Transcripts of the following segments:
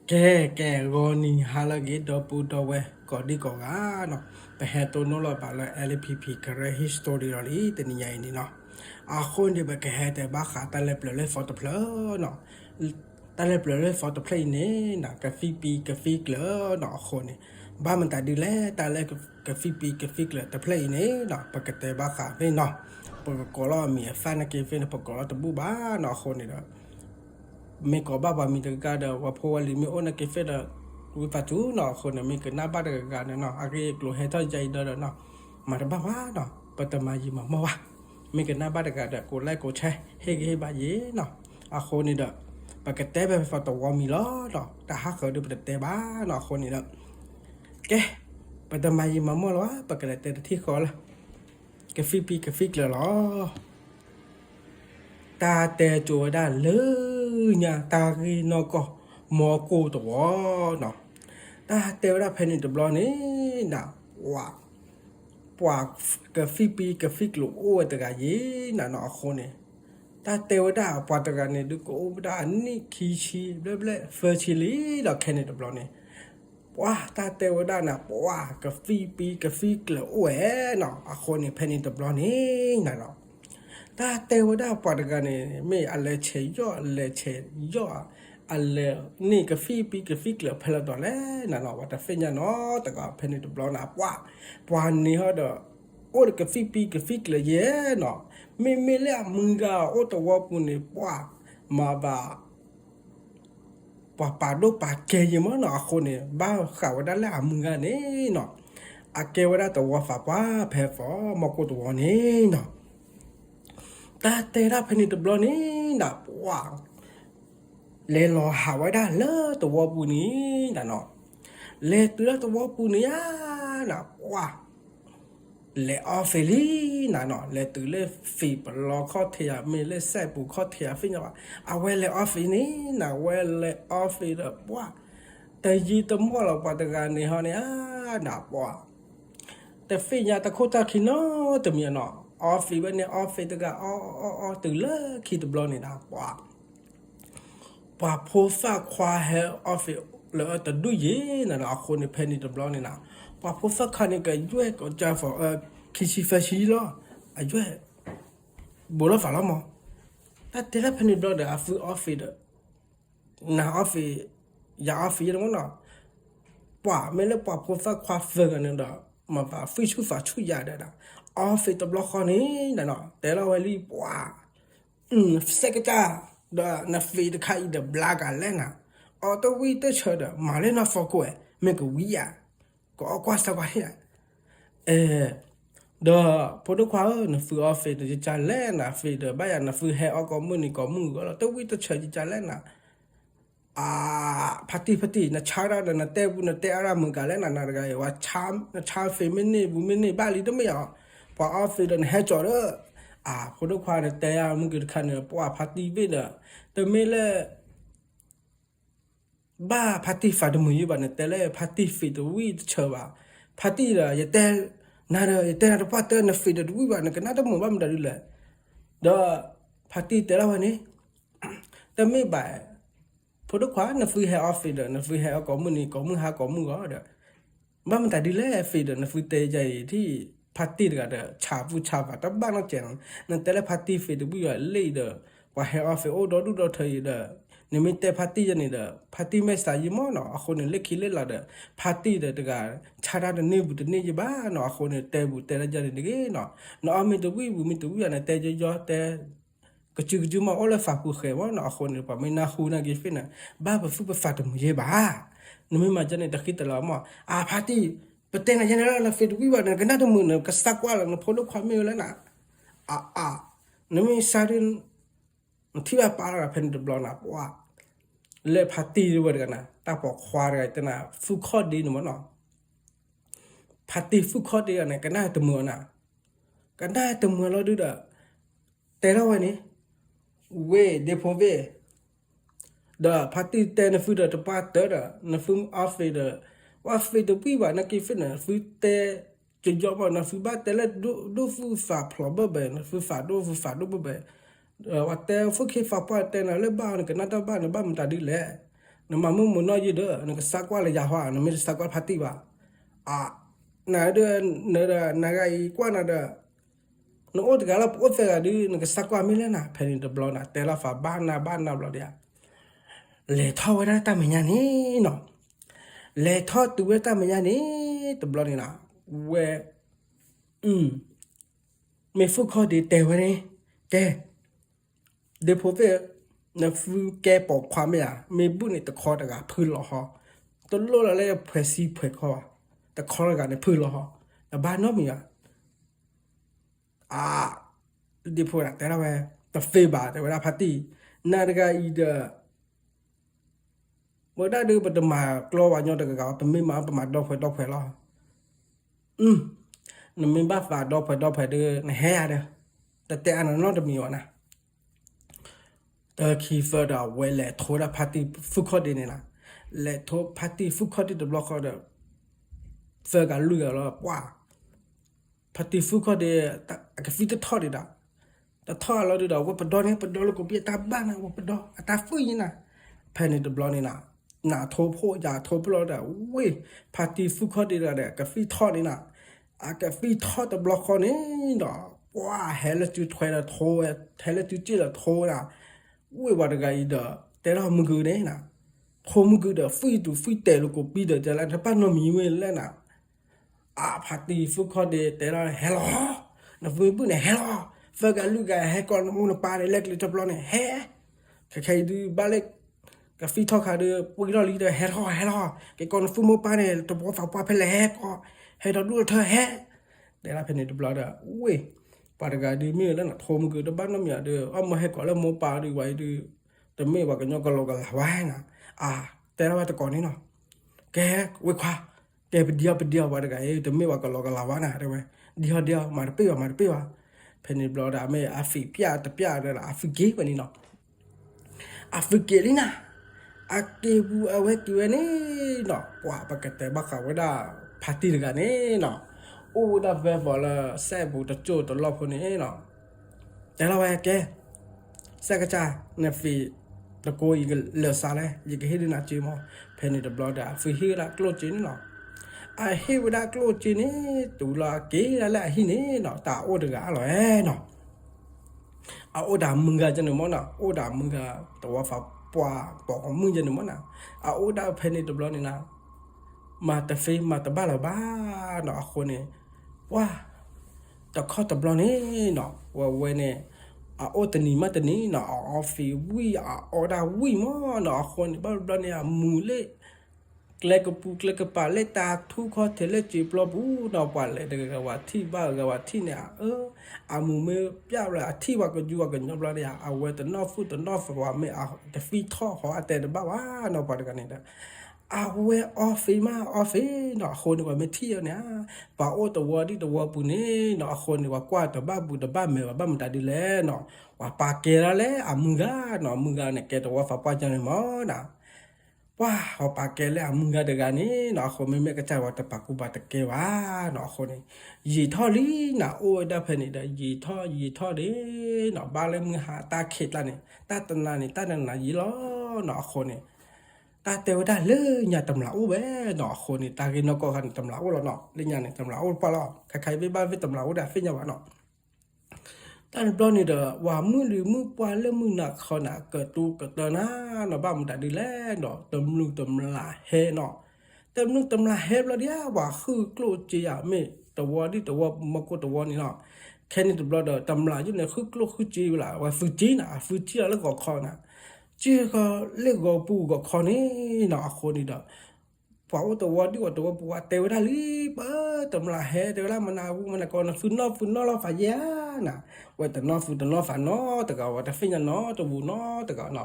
แกก็นี่ฮาลาเกดปูดเวก็ดีก็กาเนาะไปเฮตัวนู้นเราไปเลย LPP กระ history เราลีแต่นี่ใหญ่นี่เนาะคนที่ไปแกเฮแต่บ้าขาตาเล็บเลยฟอร์ตเพลเนาะตาเล็บเลยฟอร์ตเพลนี่นะกาฟีปีกาฟีเกลเนาะคนนี่บ้ามันตาดีแล้วตาเล็บกาฟีปีกาฟีเกลแต่เพลนี่เนาะปกติบ้าขาไม่เนาะปกติเรามีแฟนนักเก็ตปกติเราตบูบ้าเนาะคนนี่เนาะ me ko baba mi de ga da wa pho li me ona ke fe da wi fa tu no kho na me ke na ba de ga na no a ke klo he tha jai da no ma da ba wa no pa ta ma yi ma wa me ke na ba de ga da ko lai ko chai he ke ba ye no a kho ni da pa ke te ba fa to wa mi lo no ta ha kho de pa te ba no kho ni da ke pa ta ma yi ma mo lo pa ke te thi kho la ke fi pi ke fi ke lo ta te chu da le nya ta ki no ko mo ko to no ta te da phen ni de blo ni na wa pwa ka fi pi ka fi klo o ta ga ye na no kho ni ta te da pwa ta ga ni du ko da ni ki chi ble ble fe chi li da khen ni de blo ni pwa ta te da na pwa ka fi pi ka fi klo o no a kho ni phen ni de blo ni na no ta te wada padagane me alle che yo alle che yo alle ni ka fi pi ka fi kle phela do le na no wa ta fe nya no ta ka phe ni to blo na pwa ni ho do o ka fi pi ka fi kle ye no me le munga o to wa pu ni ma ba pa do pa ke ye mo no kho ni ba kha wa da la munga ni no a ke wa da to wa fa phe fo mo ko to ni no ta te ra phani to blo ni na wa le lo ha wa da le to wa pu ni na no le tu la to wa pu ni ya na wa le off li na no le tu le fi pa lo kho thia me le se pu kho thia fi nya a we le off ni na we le off da wa te ji to mo lo pa ta ga ni ho ni na wa te fi nya ta kho ta ki no te mi no off bên này off thì cái từ lơ khi từ blo này nào quả profile khoa hệ off lỡ từ đuôi gì làคนใน penny từ blo này nào quả profile khai này cái duy có cha phở khi chỉ phải chỉ lo ai duy bố nó phải lắm mà ta thấy là penny blo để off đó nào off ya off đúng không nào quả mấy lớp quả profile khoa phơi cái này đó mà phải phi chú phải chú ya đấy đó off to block on ni da no te la we li bwa secretary da na fi de khai de black a le na auto we te che da ma le na fo ko e me ko wi ya ko kwa sa kwa ya da po do kwa na fu off de cha le na fi de ba ya na fu he o ko mu ni ko mu ko to we te che cha le na pati na chara da na te bu na te ara mu ka le na na ga wa cha fe min ni bu min ni ba li de me ya pa off the he cho đó phụ nữ khoa này tay mình cứ khăn nữa pa party bên đó từ mấy là ba party phải được mấy bạn này tay là party phải được vui chờ bà party là giờ tay nãy là tay là pa tay là phải được vui bạn này cái nãy đó muốn bạn được là đó party tay là vậy nè từ mấy bà phụ nữ khoa nó phải hay off đó nó phải hay có mình ha có mình có đó bạn ta đi lấy phải được nó phải tay dày thì party da da cha va ta ba na chen na tele party fe de bu ya le de wa he off o do du do thai de ni mi te party ya ni de party me sa yi mo no a kho ne le khi le la de party de ga cha da de ne bu de ne ji ba no a kho ne te bu te la ja de ge no no a mi de bu mi tu ya na te jo te ka chu ma o le fa ku khe wa no a kho ne pa me na khu na ge fe na ba fu ba fa de mu ye ba no mi ma ja ne ta khi ta la mo party Betul aja ni lah fit wiwa dan kena tu mana kestak wala na polo kami wala na nami sarin tiba para pen de blona wa le party tu berkan na tak pok khwar kai tena fu khot di no no party fu khot di na kena tu mana kena tu mana lo du da tera wa ni we de po we da party ten fu da pa da na fu off da wa fi de pi ba na ki fi na fi te je jo ba na fi ba te le do fu fa plo ba ba na fi fa do ba ba wa te fu ki fa pa te na le ba na ka na ta ba na ba ma ta di le na mamu muno ye de na sakwa le ya hwa na me sakwa phati ba a na de na ga I kwa na de no o de gala o fe ga di na sakwa mi le na phe ni de blo na te la fa ba na blo dia le tho wa da ta me nya ni no le tho tu we ta me nya ni de blo ni na we me fu kho de te wa ni ke de po fe na fu ke po kwa me ya me bu ni te kho da ga phu lo ho to lo la le phwe si phwe kho te kho ga ne phu lo ho da ba no mi ya di po te la we te fe ba te wa pha ti na da ga I de wo da de ba de ma klo wa nyo de ga pa me ma pa ma do phwe lo na me ba fa do phwe de na he ya de te an no de mi wa na the key further well let thoda party fuko de na let to party fuko de block order further lu lo wa party fuko de ka fit tho de da ta tho lo de da wo pa do lo ko pi ta ba na wo pa do ta fu yin na pen de block ni na tho pho ja tho block da we party fuko de da ka fit tho ni na ka fit tho de block ni da wa hela tu thwe da tho hela tu ji la tho da we wa ga I da te la mu gu de na tho mu gu da fi tu fi te lo ko pi de ja la ta pa no mi we le na party fu kho de te la hello na fu bu ne hello fa ga lu ga he ko mu na pa de lek le top lo ne he kai du ba le ka fi tho kha de pu lo li de hello ke kon fu mo pa ne to bo fa pa pe le he ko he da du the he te la pe ne de blo da we pa ga di mi la na tho mu gu de ba no mi de ma he ko la mo pa di wai di te me wa ka nyo ko lo ga wa na te la wa te ko ni no ke we kwa ke pe dia wa ga te me wa ka lo ga la wa na de we dia ma pe wa pe ni blo da me a fi pya de la a fi ge wa ni no a fi ge li na a ke bu a we ki we ni no wa pa ka te ba ka wa da party ga ni no o da ve vola se bu to cho to lo pho ni no te la wa ke se ka cha ne fi to ko I le sa le yi ke hi na chi mo pe ni de blo da fi hi la klo chi ni no a hi wa da klo chi ni tu la ke la hi ni no ta o de ga lo no a o da mun ga chen mo na o da mun ga to wa fa pwa po mun chen mo na a o da pe ni de blo ni na ma ta fe ma ta ba la ba no a ko ni wa ta kho ta blo ni no wa we ni a o ta ni ma ta ni no a fi wi a o da wi mo no a ko ni ba blo ni a mu le kle ka pa le ta thu kho the le chi blo bu no pa le de ga wa thi ba ga wa thi ne a mu me pya la thi wa ko ju wa ko no blo ni a we ta no fu ta no fa wa me a the fi tho ho a te de ba wa no pa de ga ni da a we off ma off no a ko ni wa me thi ne pa o to wa di to wa pu ni no a ko ni wa kwa to ba bu to ba me wa ba ma ta di le no wa pa ke la le a mu ga ne ke to wa fa pa cha ni mo na wa ho pa ke le a mu ga de ga ni no a ko me ka cha wa ta pa ku ba ta ke wa no a ko ni yi tho li na o da phe ni da yi tho de no ba le mu ha ta khet la ni ta na yi lo no a ko ni ta te da le nya tam la u be no a ko ni ta ke no ko han tam la u lo no le nya ni tam la u pa lo khai be ba ve tam la u da fe nya wa no ta blo ni da wa mu li mu pa le mu na kho na ka tu ka ta na no ba mu ta di le no tam la he no tam la he blo dia wa khu klo chi ya me to wa di to wa ma ko to wa ni no ke ni to blo da tam la ju ne khu klo khu chi la wa fu chi la ko kho na chi ko le go pu ko kho ni no a kho ni da pa o to wa di wa to wa pu wa te wa li ba tam la he te la ma na ko na fu no lo fa ya na wa ta no fa no ta ka wa ta fi nya no to bu no ta ka no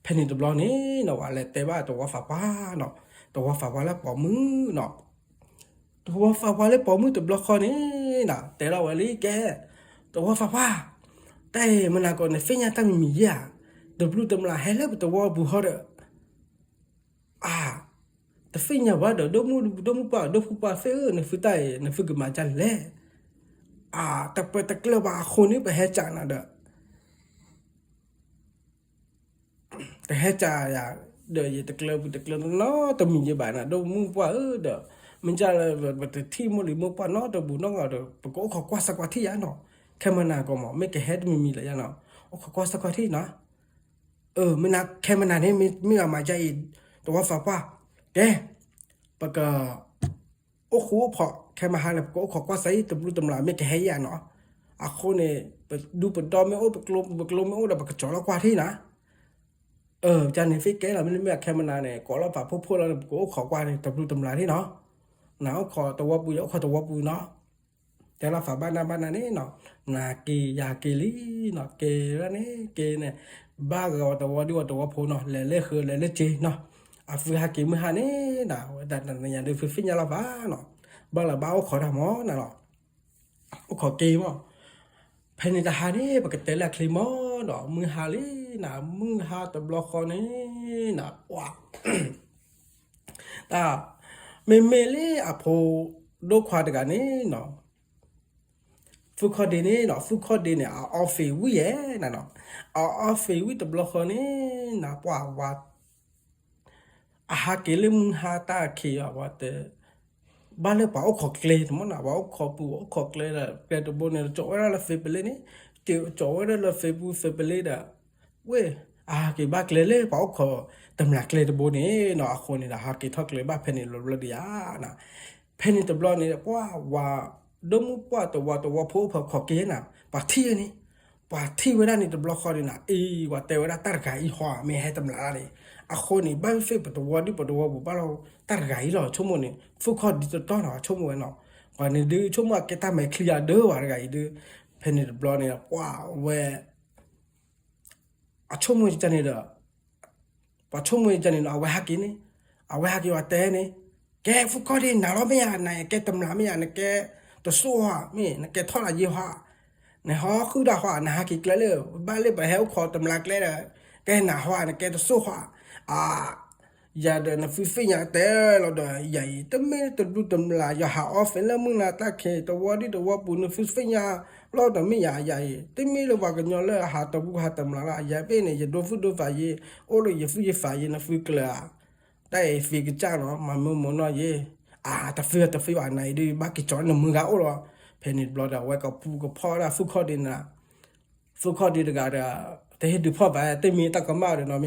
pe ni to blo ni no wa le te ba to wa fa pa no to wa fa wa la po mu no to wa fa wa le po mu to blo kho ni na te la wa li ke to wa fa pa te ma na ko ne fi nya ta mi ya the blue tam la hele to wa bu ho de ta fi nya wa do mu pa do fu pa fe ne fu tai ne fu ga ma cha le ta pe ta kle ba kho ni pe he cha na da ta he cha ya เดี๋ยวตะเกียบเนาะแต่มีเยอะบ้านะดูมึงว่าเดี๋ยวมันจะแบบที่มันหรือมึงว่าเนาะแต่บุญน้องเดี๋ยวปกติเขากว่าสักกว่าที่ยันเนาะแค่มันนาก็มั้งไม่แค่เฮ็ดมีเลยยันเนาะโอ้เขากว่าสักกว่าที่เนาะมันนักแค่มันนานนี่ไม่เอามาใจตัวฝากว่าแกปกโอ้โหพอแค่มาหาเลยก็เขากว่าใส่ตำรุตำลาไม่แค่ให้ยันเนาะอ่ะคนเนี่ยดูปดอมไม่โอ้ปกลมไม่โอ้แต่ปกจอแล้วกว่าที่นะจานนี้ฟิกเกอร์เราไม่ได้แค่มานานเนี่ยก็เราฝากพวกเราก็ขอกว่าเนี่ยตำรุตำลาที่เนาะหนาวขอตัวปุยขอตัวปุยเนาะแต่เราฝากบ้านนี่เนาะนากียากีลีเนาะเกแล้วนี่เกเนี่ยบ้าก็ตัวดีกว่าตัวพูเนาะเล่คือเล่จีเนาะอาฟิฮากิมือฮานี่เนาะแต่เนี่ยเดี๋ยวฟิญญาลาบ้าเนาะบ้าละบ้าขอทำหมอเนาะขอเกมั้งเพนิดาฮานี่ปกติแล้วคลิมอเนาะมือฮาลีนะมือฮาตบล็อกคอนี่นะว้าตาเมลี่อะโพโดควาดกันนี่เนาะฟุกคอดีนี่เนาะฟุกคอดีเนี่ยออฟฟิวิเย่นะเนาะออฟฟิวิตบล็อกคอนี่นะว้าว่าอาฮาเกลิมึงฮาตาเคียว่าแต่บ้านเลยป่าวขอเกลดมั้งนะว่าขอปูขอเกลดอะเกลดบนเนี่ยจ่อไว้แล้วเฟเปเลยนี่เดี๋ยวจ่อไว้แล้วเฟเปเลยอะเว้ยกี่บ้าเกลเลยป่าวขอตำหนักเกลดบนนี่เนาะคนนี่นะกี่ทักเกลบ้าเพนิลบลดีอ่ะนะเพนิตบลอนี่ว่าดมุตัวผู้พอขอเกลน่ะป่าที่นี่ป่าที่เวลานี่ตบล็อกคอนี่นะว่าแต่เวลาตัดกายหัวไม่ให้ตำลาเลยคนนี่บ้านเฟปตัวบุบ้านเราตัดไก่หรอชั่วโมงนี่ฟุกคอดิจิตอลหรอชั่วโมงเนาะวันนี้ดูชั่วโมงแกตามไม่เคลียร์เด้อว่าไงดูเพนนี่บล็อกเนี่ยว้าวเว้ชั่วโมงจันนี่เด้อพอชั่วโมงจันนี่เอาไว้ฮักกินนี่เอาไว้ฮักกินว่าแต่นี่แกฟุกคอดิน่ารอไม่ยากนะแกตำราไม่ยากนะแกตัวสู้ฮะมีนะแกทอดอะไรยี่ห้อในหอคือดาวฮะนะฮักกินเลยบ้านเลยไปให้ขอตำราเลยนะแกหนาฮะนะแกตัวสู้ฮะอย่าเดินฟิอย่างแต่เราเดินใหญ่แต่ไม่ตัวดูตำลายอย่าหาออฟเฟนแล้วมึงน่ะตาเคตัวปุ่นฟิยาเราแต่ไม่ใหญ่แต่ไม่รู้ว่ากันยอเลยหาตัวบุหาตำลาละอย่าเป็นเนี่ยอย่าดูฝ่ายโอ้เลยอย่าฝ่ายนะฟิกเลยแต่ฟิกจ้าเนาะมันน้อยแต่ฟิว่าไหนดีบ้ากิจอนน่ะมึงก็โอ้หรอเพนิดบลอดเอาไว้กับผู้กับพ่อละฟุกข้อดินนะฟุกข้อดินก็ได้แต่เห็นดูพ่อไปแต่มีตะกมาเดี๋ยวเนาะ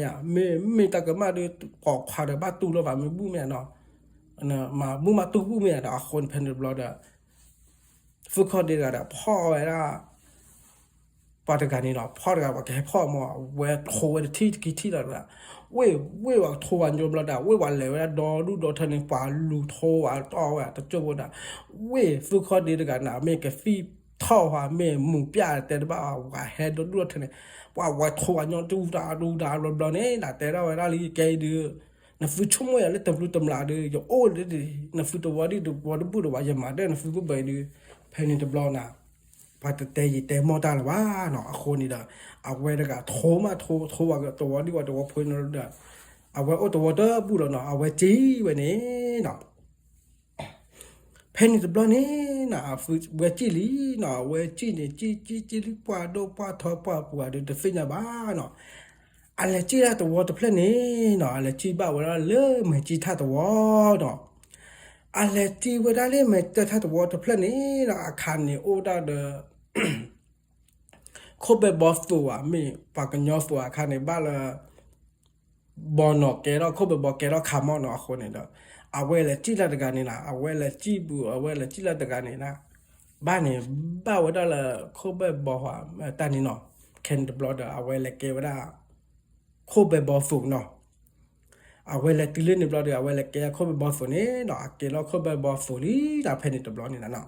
มีตะกมาเดี๋ยวออกขวาเดี๋ยวบ้าตู้แล้วว่ามีบู้เมียเนาะนะมาบู้มาตู้บู้เมียเดี๋ยวคนเพนเดอร์บลอดฟุกข้อดีก็ได้พ่อไว้ละปาตการนี่เนาะพ่อก็ว่าแกให้พ่อมาเวทโคเวทที่กี่ที่แล้วละเว้ว่าโทวันโยมเราได้เว้วันเลยว่าดอทันป่าลูโทว่าต่อว่าตะโจบดาฟุกข้อดีกันนะเมกฟีท่อว่าเมมุงปียแต่บ้าว่าเฮดดูทันว่าโทวันโยมดูดาลบลเนี่ยนะแต่เราเวลาลีแกดูนะฟุชั่วโมงเลยตำลาดูอยู่โอ้เลยนะฟุตัวดีดูบุรุษว่าจะมาได้นะฟุก็ไปดูเพนิตบลอนะพอแต่มอตาละว่าเนาะคนนี่เด้อเอาไว้เด้อโทรว่าตัวดีกว่าตัวพูนเด้อเอาไว้ตัวเด้อบุรุษเนาะเอาไว้จีไว้นี่เนาะเพนนี่ตบลอนี่นะเวจิลีเนาะเวจินี่จีลีปวาโดปวาทอปวาปัวเดฟิญญาบ้าเนาะอะไรจีละตัวตะเพลนี่เนาะอะไรจีบ้าเวลาเลิมจีท่าตัวเนาะอะไรจีเวลาเลิมจะท่าตัวตะเพลนี่เนาะอาคารนี่โอดาเดอคบแบบบอสตัวมีปากกันยอสตัวอาคารในบ้านละบอลนอกแกเราคบแบบบอกแกเราขามอนอคนนี่เด้อเอาไว้ละจีละตะการนี่นะเอาไว้ละจีบูเอาไว้ละจีละตะการนี่นะบ้านนี่บ้าว่าได้ละคบแบบบอกว่าตานี่เนาะเคนเดบลอดเอาไว้ละเกว่าได้คบแบบบอสุกเนาะเอาไว้ละตีเล่นในบลอดเอาไว้ละเกคบแบบบอสุนี่เนาะเกเราคบแบบบอสุนี่ตาเพนิเดบลอนี่นะเนาะ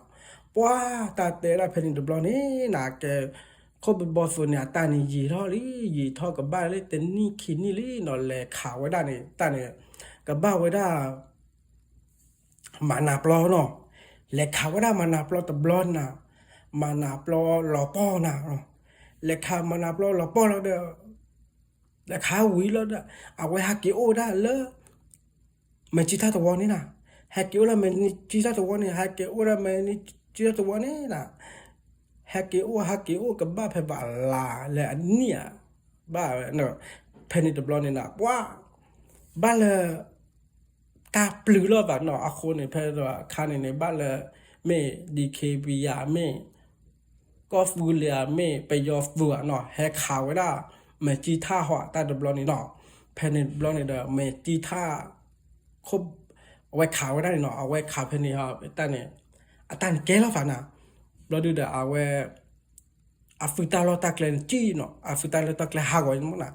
ป้าตาเตระเพนิเดบลอนี่นะแกเขาเป็นบอสเนี่ยตานี่ยีท่อลี่ยีท่อกับบ้านเลยแต่นี่ขินนี่ลี่นอนแหลข่าวไว้ได้เนี่ยตาเนี่ยกับบ้าไว้ได้มานาปลอเนาะแหลข่าวไว้ได้มานาปลอตะบลอนนะมานาปลอหล่อป้อนะเนาะแหลข่าวมานาปลอหล่อป้อแล้วเด้อแหลข่าววิแล้วเด้อเอาไว้ฮักกิโอได้เลยมันจิตาตัวนี้นะฮักกิโอแล้วมันจิตาตัวนี้ฮักกิโอแล้วมันจิตาตัวนี้นะฮักกิโอกับบ้าเพบาลาและอันเนี้ยบ้าเนาะเพนิดบลอนนี่นะว่า บ้านเลยตาปลือแล้วแบบเนาะอาคนในเพศว่าคาในบ้านเลยไม่ดีเคบียาไม่ก็ฟูเลียไม่ไปยอฟัวเนาะแฮข่าวไว้ได้ไม่จีท่าหัวตาดับบลอนี่เนาะเพนในบลอนี่เด้อไม่จีท่าคบเอาไว้ข่าวไว้ได้เนาะเอาไว้ข่าวเพนนี่ฮะแต่เนี่ยอาจารย์แกแล้วฝันนะเราดูเด้อเอาไว้อาฟิตาลอตาเกลนจีเนาะอาฟิตาลอตาเกลฮากอยมั้งนะ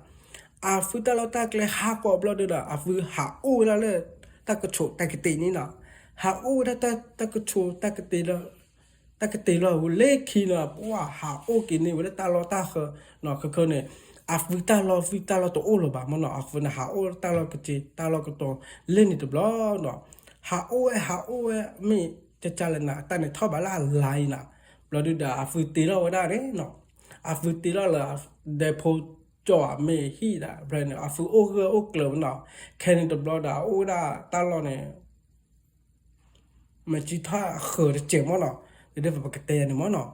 อาฟิตาลอตาเกลฮากอบเราดูเด้ออาฟิฮาอูแล้วเลยตากระโชตากตินี่เนาะฮาอูตากระโชตากติแล้ว ta cái tiền là lệ khi là wow hạ ô cái này với ta lo ta khờ nó khờ này vì ta lo tổ ô là bà mà nó vì hạ ô ta lo cái gì ta lo cái tổ lên thì đó nó hạ ô mi cha lên nè ta này thọ bà la lại nè rồi đi đã vì tiền là ở đây đấy nó vì tiền là để phụ cho mi hi đã rồi nè vì ô cửa nó cái này đó đã ô đã ta lo này mà chỉ tha khờ để chém nó để phải cái tiền mà nó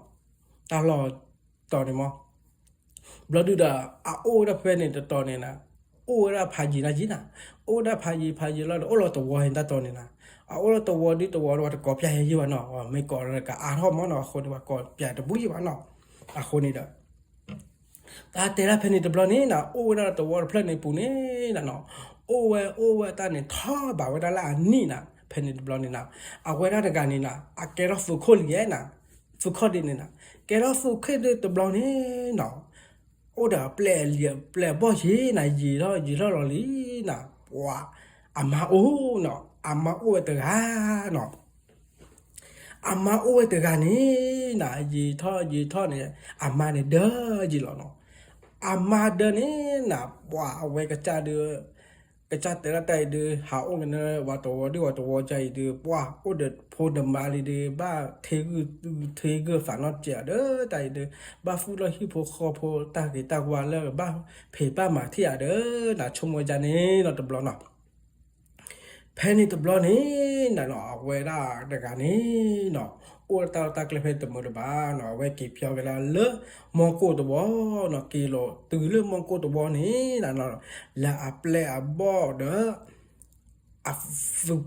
ta lo tao này mà bây giờ đã ô đã phải này tao này nè ô đã phải gì là gì nè ô đã phải gì là ô là tao vào hiện ta tao này nè ô là tao vào đi tao vào tao có phải gì vậy nó mấy có là cả hôm mà nó không được có phải tao bùi vậy nó không này đó ta tê là phải này tao này nè ô đã tao vào phải này bùi này nó ô ta này thọ bảo đã là ni nèเพนดิบลอนี่นะเอาไว้ได้กันนี่นะอาแกเราฝึกคนเลี้ยนะฝึกคนดีนี่นะแกเราฝึกแค่ดิบลอนี่นะโอ้เดี๋ยวแปลเลี้ยแปลบ่ยีนะยีเราหลีนะว้าอามาโอ้เนาะอามาโอ้เตอร์เนาะอามาโอ้เตอร์นี่นะยีท่อเนี่ยอามาเนี่ยเด้อยีหรอเนาะอามาเด้อนี่นะว้าเอาไว้กระจาเด้อcái cha tera tai de ha ong ne wa to chai de bwa o de pho de ma li de ba the gu fa no chia de tai de ba fu lo hi pho kho pho ta ke ta wa le ba phe ba ma thi ya de na chom mo ja ne no de blo no phe ni de blo ni na no we da de ga ni no ô ta cái phải tụi mình ba nó về kịp theo cái là lỡ mong cô tụi bó nó kỳ lộ từ lỡ mong cô tụi bó ní là nó là ple bó đó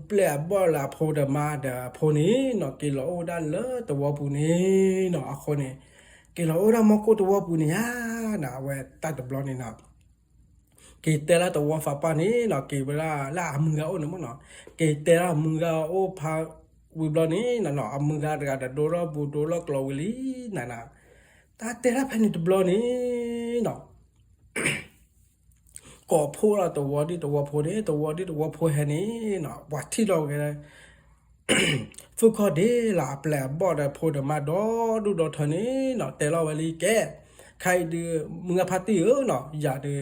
ple bó là phô đờ ma đờ phô ní nó kỳ lộ đã lỡ tụi bó bù ní nó khô ní kỳ lộ đã mong cô tụi bó bù ní á nó về ta tụi bó ní nó kỳ tê là tụi bó phá pa ní nó kỳ là mừng gạo nữa mà nó kỳ tê là mừng gạo ô pháวิบลอนี่น่ะเนาะมึงกาดโดรอบูโดรอกลอวิลีน่ะตาเตระพันนี่ตบลอนี่เนาะก่อพูละตัววอตัวพูนี่ตัวพูแฮนี่เนาะวัดที่เราแกฟุกคอเดล่ะแปลบ่ได้พูดมาดอดูดอทนี่เนาะแต่เราวลีแกใครดือมึงอะพาตี้เนาะอย่าดือ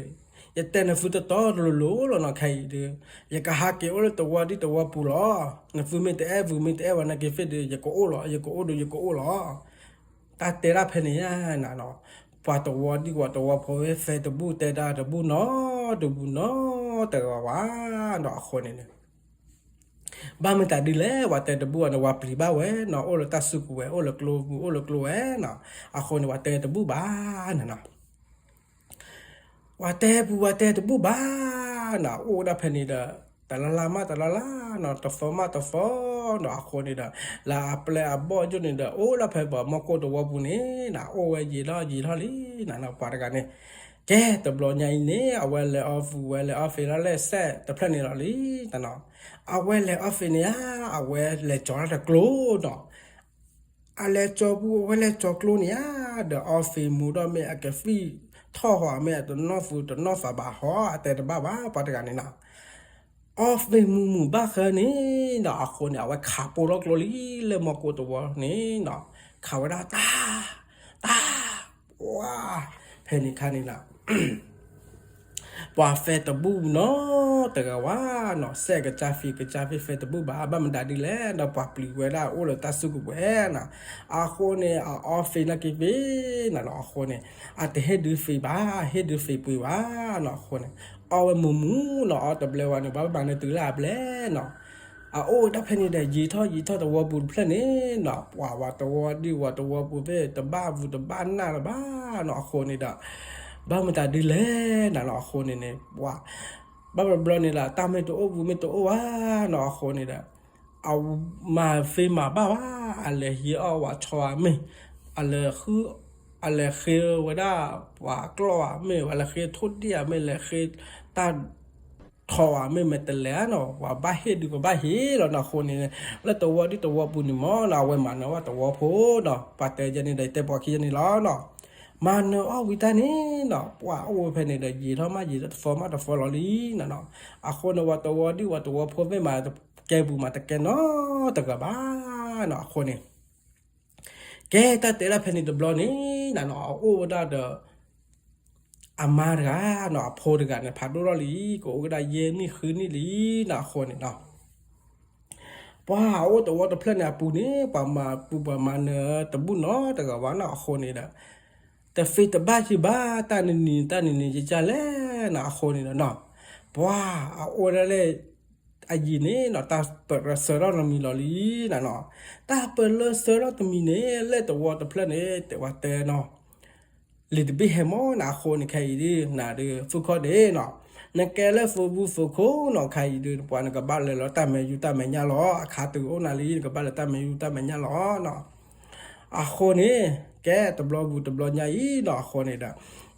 ยแต่ในฟุตตอโลแล้วนะใครดีอยากหาเกี่ยวตัวว่าที่ตัวปูล้อในฟูมิเตอวันนั้นเกี่ยวดีอยากโอ้ล้ออยากโอ้ล้อตาเตระเพนี่น่ะเนาะพอตัวว่าดีกว่าตัวพอเฟตบูเตดาตบูเนาะแต่ว่าเนาะคนนี้บ้านมันแต่ดีแล้วว่าแต่ตบูนะว่าปลีบ้าเว้เนาะโอ้ละตาสุกเว้โอ้ละกลัวเนาะอะคนว่าแต่ตบูบ้านเนาะว่าแต่ตบูบ้านะโอ้ดาเพนิดาแต่ละลนะตฟอนะคนนี่ดาลาเปลาบ่อจุนี่ดาโอ้ละเพบ่มโกตัวบุนี่นะโอ้เวยีลอลีนะปาร์กันนี่แกตบลอใหญ่นี่เอาเวลออฟละเลเซตะเพลนี่ลอลีตะเนาะเอาเวลออฟนี่เอาเวลจอตะกลูเนาะอะไรจอบูเวลจอกลูนี่เดอออฟมูดอเมอะกะฟีท่อหัวแม่ตัวนอฟูตัวนอฝาบาหัวแต่บ้าปาตกันนี่นะออฟเวมูบ้าเคนี่เนาะคนเนี่ยว่าขาโปรกโลลีเลยมอกูตัวนี่เนาะขาวดาตาว้าเพนิคานี่นะว่าเฟตบูเนาะแต่ก็ว่าเนาะแซกจาฟีเฟตบูบ้ามันได้ดีแล้วเนาะปาปลีเวลาโอ้เราตาสุกเวนะอาโคเนี่ยออฟฟินักเวนะเนาะโคเนี่ยอาจจะเฮดูฟีปุยว่าเนาะโคเนี่ยเอามูเนาะแต่เบลวันเนาะบ้าบางในตื่นลาบแล้วเนาะโอ้ดับเพนี่ได้ยีท่อตัวบุญเพลนี่เนาะว่าตัวบุญเป้ตัวบ้านน่าละบ้าเนาะโคเนี่ยบ้ามันแต่ดีแล้วนะเนาะคนนี่ว่า บ้าบลอนี่ละตามไม่ตัวโอ้บุไม่ตัวโอ้วะเนาะคนนี่ละเอามาเฟมาบ้าวะอะไรเฮียเอาว่าชัวไม่อะไรคืออะไรคือว่าได้ว่ากลัวไม่ว่าอะไรคือทุดเดียไม่อะไรคือตาทอไม่เมตเลยเนาะว่าบ้าเฮดูก็บ้าเฮแล้วนะคนนี่แล้วตัวที่ตัวปุ่นมอนะเว้มันนะว่าตัวพูเนาะปัตเตจนี่ได้แต่พอขี้นี่ล้อเนาะมันเนาะวิตานี่เนาะว่าโอ้เพนนี่ได้ยีเท่ามายีฟอร์มาตัวฟอร์ลอลีนะเนาะอะคนว่าตัวดีว่าตัวพูไม่มาแกบูมาแต่แกเนาะแต่ก็บ้าเนาะคนนี่แกแต่แต่ละเพนนี่ตัวบลอนี่นะเนาะโอ้ได้เด้ออามาร์กาเนาะพูดกันเนี่ยพัดดูรอลีก็ก็ได้เย็นนี่คืนนี่ลีนะคนนี่เนาะว้าวแต่ว่าตัวเพลนเนี่ยปูนี่ประมาณตะบุนเนาะแต่ก็ว่าเนาะคนนี่นะแต่ฟีตบ้าที่บ้าตานี่จะเล่นะคนนี่เนาะว้าโอ้เลยอายีนี่เนาะตาเปิดเซอร์เรามีลอลีนะเนาะตาเปิดเลยเซอร์เราตัวมีเนี่ยเล่ตัวตัวเพลนเนี่ยแต่ว่าแต่เนาะลิดบิเฮมอนะคนใครดีนะเดือฟุกเขาเดเนาะนักแกเล่ฟุบุฟุกเขาเนาะใครดีปานกับบ้านเลยแล้วแต่ไม่อยู่แต่ไม่ยาล้อขาตัวโอนาลีกับบ้านเลยแต่ไม่อยู่แต่ไม่ยาล้อเนาะอะคนนี้แกตบลอบุตบลอใหญ่เนาะคนนี้ด่ะ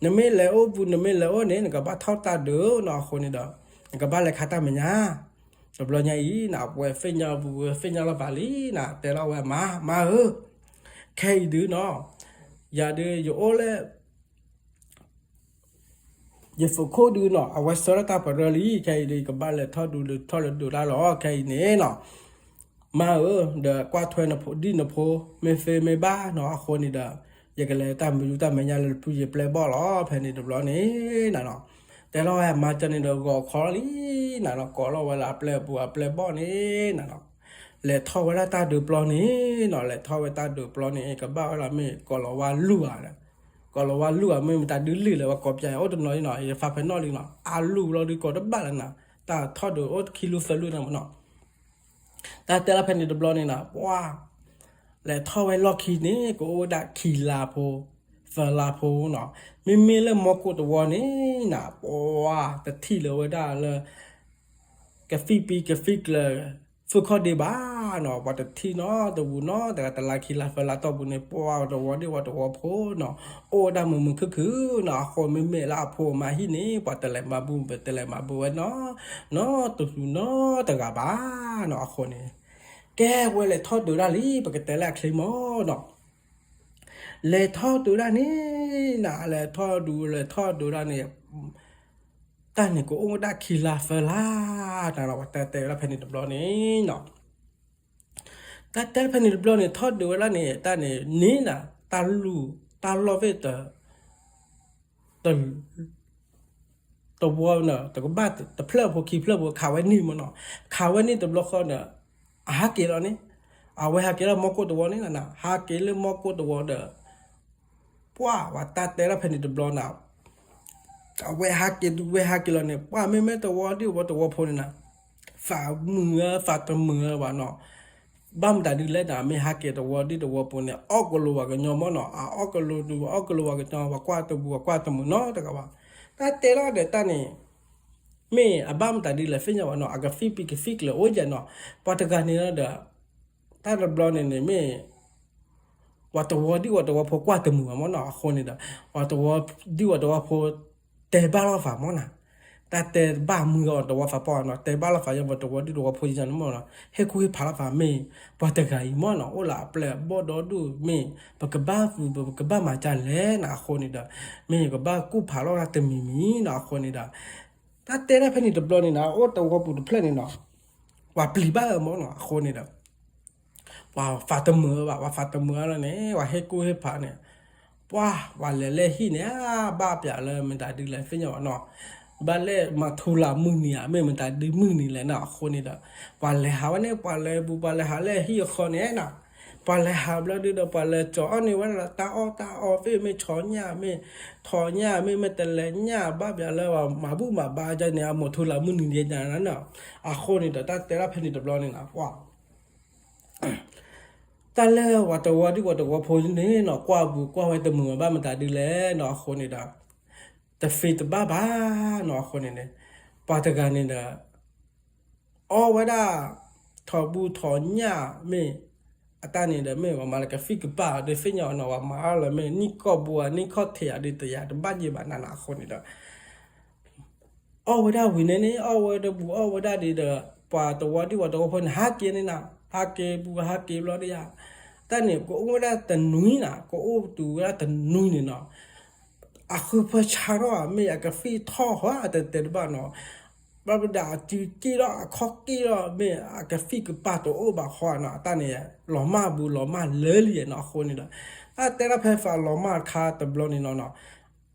นไม่แล้วบุนไม่แล้วเนี่ยกับบ้านเท่าตาเด้อเนาะคนนี้ด่ะกับบ้านเลยขาตาไม่ยาตบลอใหญ่นะเวฟเนาบุเวฟเนาละบาลีนะแต่เราเวมาใครดีเนาะอย่าเดืออยู่โอเล่ ये फुको दू नो अवसरता परली kai de ka bale tho du da lo kai ne no ma ơ de kwa thwe na pho di na pho me fe me ba no a kho ni da ye ka le ta mu ta me nya le pu ye ple bo lo phe ni de lo ni na no te lo ya ma cha ni do go kho li na no ko lo wa la ple bo ni na no le tho wa la ta du plo ni no le tho wa ta du plo ni ka ba la me ko lo wa lu a la ก็เราว่าลูกไม่ตาดื้อเลยว่ากอบใจโอ้ตัวน้อยหน่อยฟ้าเพนนอลิเนาะอาลูเราดีกว่าดับบ้านนะตาทอดดูโอ้คิลูเฟลูนะมันเนาะแต่แต่ละเพนนี่ดับล้อนี่นะว้าและทอไว้ล็อกคีนี่ก็ได้คีลาโพเฟลาโพเนาะมีเลยมอกุตัวนี่นะว้าแต่ที่เลยว่าได้เลยกาแฟเลยฝึกข้อดีบ้าเนาะว่าแต่ที่เนาะตัวบุเนาะแต่ละคีลาเฟลาตัวบุในปัวตัวดีว่าตัวโพเนาะโอ้ดามึงคือเนาะคนไม่ละโพมาที่นี่ปัตตะเลมาบูมปัตตะเลมาบูเนาะตัวเนาะแต่กบ้าเนาะคนนี้แกเวลาทอดดูดาลีปกติแรกคลิมอเนาะเลยทอดดูดานี่นะเลยทอดดูดานี่แต่เนี่ยก็โอ้ได้คีลาเฟลาแต่เราแต่ละเพนิดบลอนี่เนาะแต่เพนิดบลอนี่ทอดดูแล้วเนี่ยแต่เนี่ยนี่นะตาลูเวตตัววัวเนาะตัวก็บ้าตัวเพลพวกขี้เพลพวกข่าวไว้นี่มันเนาะข่าวไว้นี่ตัวบล็อกเขาเนี่ยหาเกล้อนี่เอาไว้หาเกล้อมอกตัวนี่นะหาเกล้อมอกตัวเด้อปัวว่าตาแต่ละเพนิดบลอน่ะเอาไว้หาเกล้อเนี่ยปัวไม่ตัวดีว่าตัวพอนี่นะฝ่าตัวมือว่าเนาะบ้ามแต่ดีเลยนะไม่หาเกตัวดีตัวพอเนี่ยออกกลัวกันยอมเนาะออกกลัวกันยอมว่ากว่าตัวมือเนาะแต่ก็ว่าแต่เตล่าเด็ดตานี่ไม่บ้ามแต่ดีเลยฟินว่าเนาะอากาฟิกเลยโอ้ยเนาะปัตตานีเนาะเด้อถ้าเราบล็อกเนี่ยไม่ว่าตัวดีว่าตัวพอกว่าตัวมือมันเนาะคนนี่เด้อว่าตัวดีว่าตัวพอแต่บ้าเราฝ่ามันนะแต่บ้ามือตัวฝ่าปอเนาะแต่บ้าเราฝ่ายังว่าตัวดีตัวพอจริงๆมันเนาะเฮ้คุยพาเราฝ่าไม่ปัตตานีมันเนาะโอ้ล่ะเปล่าบ่ดอดูไม่ปกบ้ามาจันเลยนะคนนี่เด้อไม่ก็บ้ากู้พาเราเต็มมีนะคนนี่เด้อแต่เตะได้เพนิดบลอนี่นะโอ้ตัวปุ๊บเพลนี่เนาะว่าปลีบ้ามันเนาะคนนี่เด้อว่าฟาตมือว่าฟาตมือแล้วเนี่ยว่าเฮกูเฮพาเนี่ยว่าเลยที่เนี่ยบ้าเปียเลยมันตาดีเลยฟินอย่างเนาะบ้านเลยมาทุลามือเนี่ยไม่มันตาดีมือนี่แหละเนาะคนนี่เด้อว่าเลยหาวันนี้ว่าเลยว่าเลยหาเลยที่คนเนี่ยนะว่าเลยหาแล้วดูเด้อว่าเลยจ่อนี่ว่าตาออฟิไม่ช้อนเนี่ยไม่ถอนเนี่ยไม่แต่เลยเนี่ยบ้าเปียเลยว่ามาบ้าใจเนี่ยหมดทุลามือนี่เนี่ยนั่นเนาะคนนี่เด้อแต่ละเพนิดบลอนี่นะว่าแต่แล้วว่าตัวดีกว่าตัวพอนี่เนาะกว่าไว้แต่มือบ้ามันตาดีแล้วเนาะคนนี่ดาแต่ฟีตบ้าเนาะคนนี่เนี่ยป ปาตกันนี่นะอ๋อว่าได้ทอบูทอญ่าไม่อาตานี่เด้อไม่ว่ามาแล้วก็ฟิกป้าเด้อฟิญญาเนาะว่ามาแล้วไม่นี่ก็บัวนี่ก็เทียเด้อตัวอย่างเด้อบ้านยี่บ้านนาคนนี่เด้ออ๋อว่าได้วินนี่อ๋อว่าได้บัวอ๋อว่าได้เด้อปาตัวที่ว่าตัวเพิ่นฮักเกนี่นะฮักเกบัวฮักเกบลอเดียแต่เนี่ยก็ว่าได้แต่นุ้ยนะก็โอ้ตัวได้แต่นุ้ยนี่เนาะ အခုဖချာတော့မေကဖီထောဟာတဲ့ဘာနော်ဘာဘဒါတီကီတော့ခေါကီတော့မေအကဖီကပတ်တော့ဘာခွာနော်တန်နေလောမဘူးလောမလဲလီနော်ခုန်နေတာအတဲရဖဲဖာလောမခါတဘလနေနော်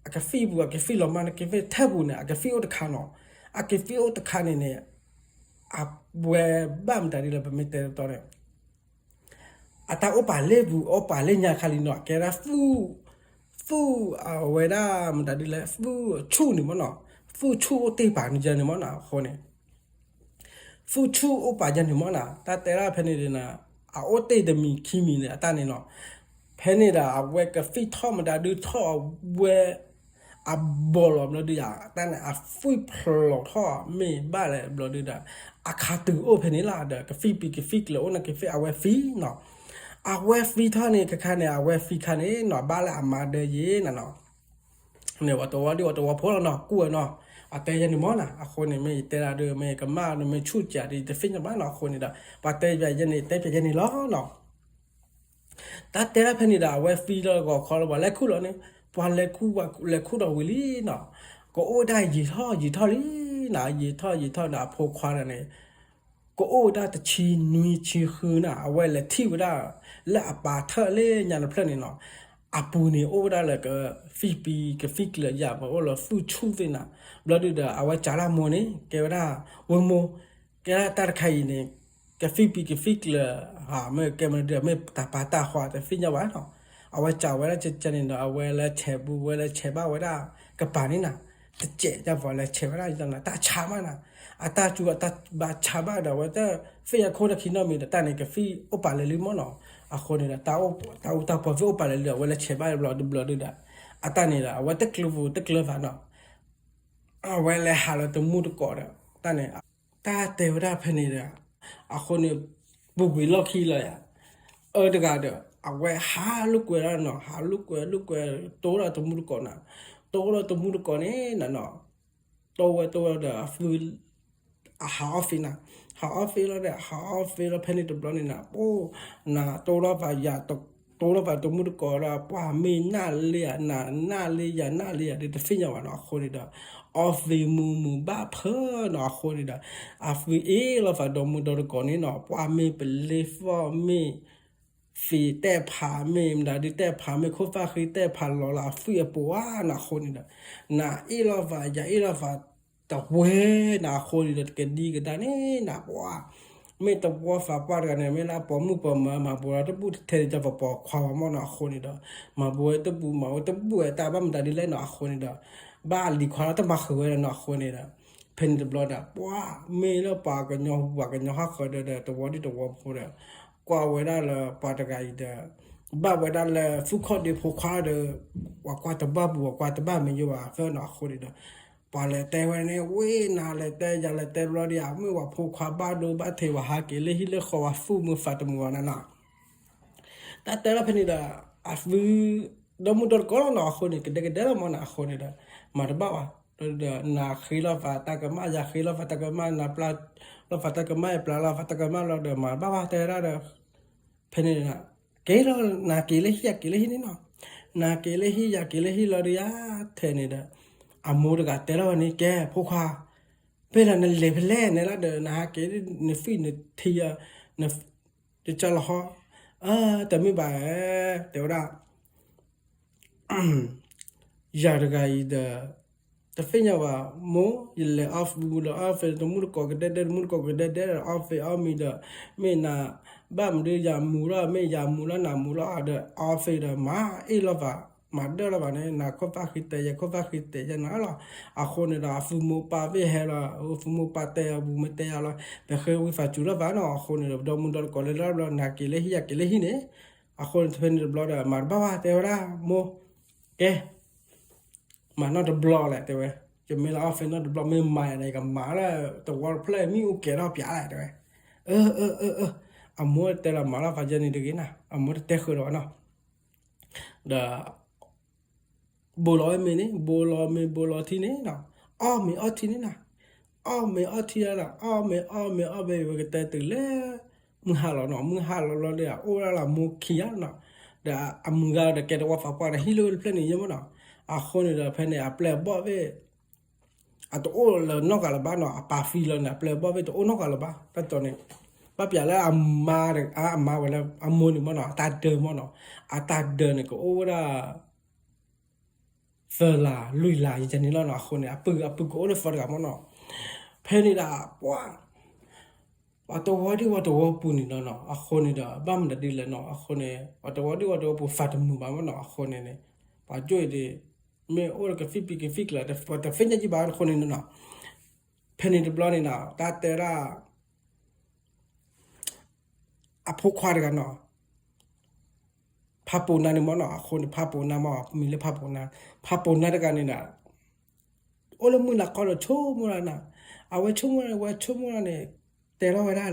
အကဖီဘူးအကဖီလောမနကဖီထဘူးနေအကဖီဥတခါနော်အကဖီဥတခါနေနေအဘွယ်ဘမ်တရီလဘမတဲတော့တယ်အတာဥပါလေဘူးဥပါလေညာခလီနော်ကဲရဖူฟูเวลามันได้เลยฟูชูนี่มันเนาะฟูชูโอเตปานี่จันนี่มันน่ะคนเนี่ยฟูชูโอปาจันนี่มันน่ะตาแต่ละเพนี่นะโอเตเดมีคีมีเนี่ยตานี่เนาะเพนี่ดาเวกฟีท่อมันได้ดูท่อเวบอลมแล้วดิอ่ะตาเนี่ยฟูพลอท่อมีบ้าเลยบลอดิดาคาตือโอเพนี่ล่ะเด้กฟีปีกฟีกแล้วนะกฟีเอาไว้ฟีเนาะอาเวฟีท่านี่ก็แค่เนี่ยอาเวฟีคันนี้หน่อบ้านละอามาเดยีน่ะเนาะเนี่ยว่าตัวที่ว่าตัวพวกเราเนาะกู้เนาะอาแต่ยันนี่มั้งน่ะอาคนนี่ไม่เตระเดือไม่ก็มาไม่ชุดจ่าดีแต่ฟินจะบ้านเนาะคนนี่ดาปาเตยยันนี่เตยยันนี่ล้อเนาะแต่เตระเพนี่ดาเวฟีแล้วก็ขอเราบอกเล็กคู่แล้วเนี่ยพอเล็กคู่ว่าเล็กคู่เราวิลีเนาะก็โอ้ได้ยีท่อลีน่ะยีท่อน่ะพกควาเนี่ยก็โอ้ได้แต่ชีนุยชีคือน่ะเอาไว้เลยที่ว่าได้และป่าเธอเล่ยยันเพลินนี่เนาะปูนี่โอ้ได้เลยก็ฟีปีก็ฟีกเลยอย่าบอกว่าเราฟูชูฟินะเราดูเด้อเอาไว้จาราโมนี่แกว่าได้วันโมแกได้ตัดไข่นี่ก็ฟีปีก็ฟีกเลยเมื่อแกมันเดือไม่ตาปาตาขวาแต่ฟินยาวเนาะเอาไว้จ่าไว้แล้วจะนี่เนาะเอาไว้แล้วแฉบูไว้แล้วแฉบ้าไว้ได้กับป่านี่นะจะเจ๊จะบอกแล้วแฉไว้ได้จังนะตาช้ามากนะตาจูตาบาช้าบ้าเด้อว่าแต่ฟียาโคตรคิดน้องมีแต่ตาเนี่ยก็ฟีโอปาเลยลิมเนาะคนนี่ละตาพอฟิโอปาเลยเวลาเชบ้าบลอดด้ตานี่ละว่าตะกลฟเนาะเวลาหาเราต้องมุดก่อนตาเนี่ยตาเตวดาเพนี่ละคนนี่บุกวิล็อกขี้เลยเด็กเด้อเวหาลูกเวลาเนาะหาลูกเวโตเราต้องมุดก่อนนะโตเราต้องมุดก่อนนี่น่ะเนาะโตเด้อฟื้นหาออฟฟิศนะหาออฟฟิศแล้วเนี่ยหาออฟฟิศแล้วเพนนี่ตัวบล็อกนี่นะโอ้น่ะตัวเราไปอย่าตัวเราไปตัวมุดก่อนละว่ามีหน้าเลียหน้าเลียเดี๋ยวจะฟินอย่างว่าเนาะคนนี่เด้อออฟฟิศมูบ้าเพ้อเนาะคนนี่เด้อออฟฟิศเราไปตัวมุดก่อนนี่เนาะว่ามีเป็นเลฟว่ามีฟีแต่ผามีมันได้แต่ผามีคนฟ้าคือแต่ผาเราฟีปัวน่ะคนนี่เด้อน่ะเราไปอย่าเราไปแต่เว้น่ะคนนี่ก็ดีก็ได้นี่น่ะปัวไม่ต้องว่าฝาปากันเนี่ยไม่ละปอมุปมาบัวตะบุเทจะปอความมันน่ะคนนี่เด้อมาบัวตะบุมาตะบุตาบ้ามตาดีเลยน่ะคนนี่เด้อบ้าลีควาตะมาคือน่ะคนนี่เด้อเพนตะบลอดปัวไม่ละปากันยอว่ากันยอฮักก็เด้อตะวอดิตะวอพูดกว่าเวลาละปาตะไกเด้อบ้าเวลาละฟุคอดิฟุคาเด้อว่ากว่าตะบ้าบัวกว่าตะบ้าไม่อยู่ว่าเฟน่ะคนนี่เด้อปาเลแต่วันนี้เว้นาเลแต่ยาเลแต่รอดีอ่ะไม่ว่าผู้ขวาบ้าดูบ้าเทวะฮาเกลฮิเลขว่าฟูมือฟาตมัวนั่นน่ะแต่ละเพนิดาฟิดมุดรก่อนน่ะคนนี้ก็เด็กเด็กมันน่ะคนนี้มาดบ้าน่ะขีลาฟาตากมาอยากขีลาฟาตากมาน่ะปลาลาฟาตากมาปลาลาฟาตากมาเราเดมาบ้าแต่ละเพนิดาเกลน่ะเกลฮินี่เนาะน่ะเกลฮิอยากเกลฮิเราเดียเทนิดามูดกับเตลวันนี้แกพวกข้าเป็นอะไรเล็บเล่เนี่ยละเดินนะฮะแกนี่ฟีนี่ทีอ่ะนี่จะจะละฮะแต่ไม่บ่ายเดี๋ยวละอยากจะอีเดอแต่ฟินยาวโมยิเลออฟบูลออฟตัวมุดกอกเด็ดมุดกอกเด็ดออฟมีเดอไม่น่าบ้ามเดียามูละไม่ยามูละนามูละเดอออฟเดอมาอีลาวามาเดอร์ละบ้านเนี่ยนักข้อฟ้าคิดแต่ยังข้อฟ้าคิดแต่ยังนั่นละคนเนี่ยฟูมูปาเวเฮละฟูมูปาเตะบูมเตะละเป็นเคยวิฟาจูละบ้านเนาะคนเนี่ยดอมุนดอลกอเลล่าละนักเกลฮิยาเกลฮิเนี่ยคนที่เป็นบล็อกมาบ้าเตะละโมเกมาnot the block แหละเตะเว้ จะไม่ละเฟนนั่นเราไม่มาอะไรกับหมาแล้วตัวว่าเพลย์มีโอเคเราเปียอะไรด้วยอามัวแต่ละหมาละฟังจะนี่ดีนะอามัวแต่คือเราเนาะเดาบัวลอยมีนี่บัวลอยที่นี่เนาะมีที่นี่นะมีที่ละมีไปไปแต่ตื่นเลยมึงหาเราเนาะมึงหาเราเลยโอ้ละมุขขี้อ่ะเนาะเดามึงก็เด็กเด็กว่าฟ้าป่าฮิโลเพลย์นี่ยังมั้งเนาะคนนี่เดาเพลย์นี่เพลย์บ่เว้ตัวโอ้เลยนอกจากละบ้านเนาะป่าฟีเลยเนี่ยเพลย์บ่เว้ตัวโอ้นอกจากละบ้านตั้งตัวนี้ป้าเปียแล้วมาเด็กมาเวลามูนี่มั้งเนาะตาเดิมมั้งเนาะตาเดิมเนี่ยก็โอ้ละเฟลาลุยลาอย่างนี้แล้วเนาะคนเนี่ยปืนก็โอ้เลยฟอร์กับมั้งเนาะเพลย์นี่ละว้าว่าตัวว่าปูนี่เนาะคนนี่เด้อบ้ามเด็ดดีเลยเนาะคนเนี่ยว่าตัวปูฟาดมือบ้ามเนาะคนเนี่ยป้าจ่วยดีไม่โอ้เลยก็ฟิกเลยแต่ฟินจะจีบานคนนี่เนาะเพลย์นี่เดบล้อนี่เนาะตาเตระพกควาดกันเนาะพาปูนานี่มั้งเนาะคนพาปูนามามีเลยพาปูนาเด็กกันนี่นะโอ้เลยมึงละก็เลยชั่วมึงละนะเอาไว้ชั่วมึงเนี่ยแต่เราไม่ได้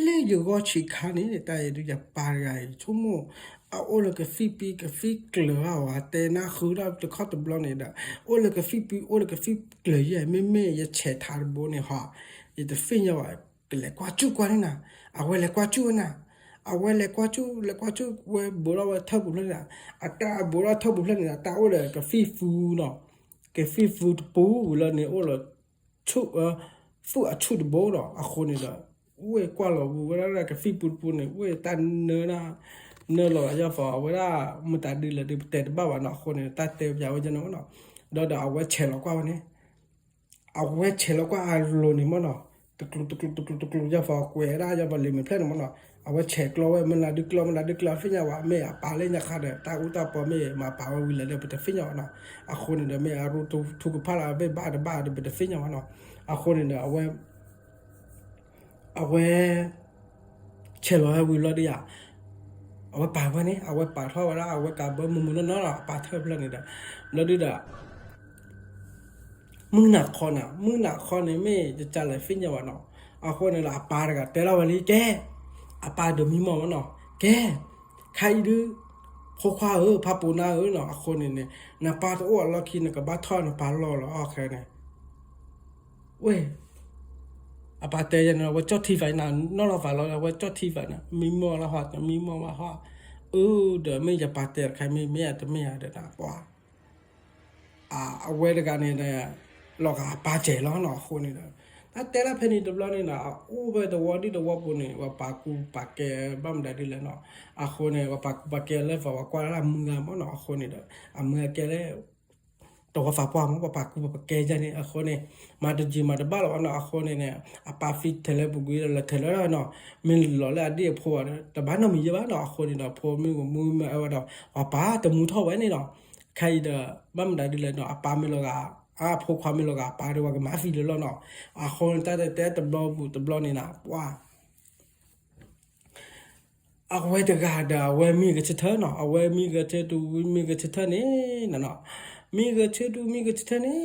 เล่อยู่ก็ชิคานี่แต่ดูจะปาร์ไงชั่วโมงโอ้เลยก็ฟิกเกลือว่ะแต่น่าคือเราจะเข้าตัวบล็อกนี่นะโอ้เลยก็ฟิกเกลือยังไม่ยังเฉดทาร์บเนี่ยฮะยังจะฟินยังไงเกลือกว่าจุกว่านี่นะเอาไว้เล็กกว่าจุกนะเอาไว้เล็กกว่าจุเว้ยบัวเราทับบุญเลยนะตาบัวเราทับบุญเลยนะตาโอ้เลยก็ฟิกฟูเนาะก็ฟิกฟูปูแล้วเนี่ยโอ้เลยชุฟูชุดโบเนาะคนนี่ละเว้ยกว่าเราเวลาก็ฟิกปูเนี่ยเว้ยตันเนื้อนะเนื้อเราจะฟ้าเวลามันตัดดีเลยดีแต่บ้าวันเนาะคนนี่ตัดเตียวยาวจะเนาะเดี๋ยวเอาไว้เฉลกว่าวันนี้เอาไว้เฉลกว่าอารมณ์นี่มั้งเนาะตะกลุจะฟ้ากูเอราจะบอลลิมเพลนมั้งเนาะเอาไว้เช็คเราไว้มันละดึกเราฟิญญาว่าไม่ปาเลยนะค่ะเด้อตาอุตาปอไม่มาปาวิลเลยเป็นฟิญญาเนาะคนนี่เด้อไม่อารู้ทุกพาราเบ้บ้าเป็นฟิญญาเนาะคนนี่เด้อเอาไว้เฉลยวิลล์ดีอ่ะเอาไว้ป่าวันนี้เอาไว้ป่าท่อเวลาเอาไว้กับเบอร์มุนนั่นหรอป่าเทอร์เพลนี่เด้อแล้วดีเด้อมึงหนักคอนี่ไม่จะจัดอะไรฟินอย่างวะเนาะคนนี่ละป่าเด็กแต่ละวันนี้แกป่าเดิมมีมองวะเนาะแกใครดื้อพกควาพาปูนาเนาะคนนี่เนี่ยน่ะป่าตัวเราคิดน่ะกับบ้าท่อน่ะป่ารอแล้วแค่เนี่ยเว้ยป่าเตยนะว่าจอดที่ไฟน่ะนอกเราฝ่าเราว่าจอดที่ไฟน่ะมีมอละหัดมีมอมาหัดเดี๋ยวไม่จะป่าเตยใครไม่อาจจะไม่อาจจะนะป่าเอาไว้ในการเนี่ยเราก็ป่าเจ๋อแล้วเนาะคนนี่นะถ้าแต่ละเพนี่ดับล้อนี่นะไปตัวปุ่นนี่ว่าป่าแกบ้ามได้ดีเลยเนาะคนนี่ว่าป่าแกเลยฝ่าว่ากว่าละมึงอ่ะมั้งเนาะคนนี่เด้อมึงแกเลยตัวฝ่าป่ามั้งป่าแกจะนี่คนนี่มาดูจีมาดูบ้าแล้วเนาะคนนี่เนี่ยป่าฟิตเทเลบุกุยแล้วเทเลแล้วเนาะมีหล่อเลยอดีตพัวเนี่ยแต่บ้านเรามีเยอะเนาะคนนี่เนาะพัวมีมือมาเอาเนาะป่าแต่มือท่อไว้นี่เนาะใครเด้อบ้ามได้ดีเลยเนาะป่าไม่หรอกพวกความไม่หรอกป่าเดี๋ยวว่าก็มาฟิลแล้วเนาะคนแต่ตบล้อนี่นะว่าเอาไว้แต่กาดเอาไว้มีก็จะเท่าเนาะเอาไว้มีก็จะดูมีก็จะเท่านี้นะเนาะมีก็จะดูมีก็จะเท่านี้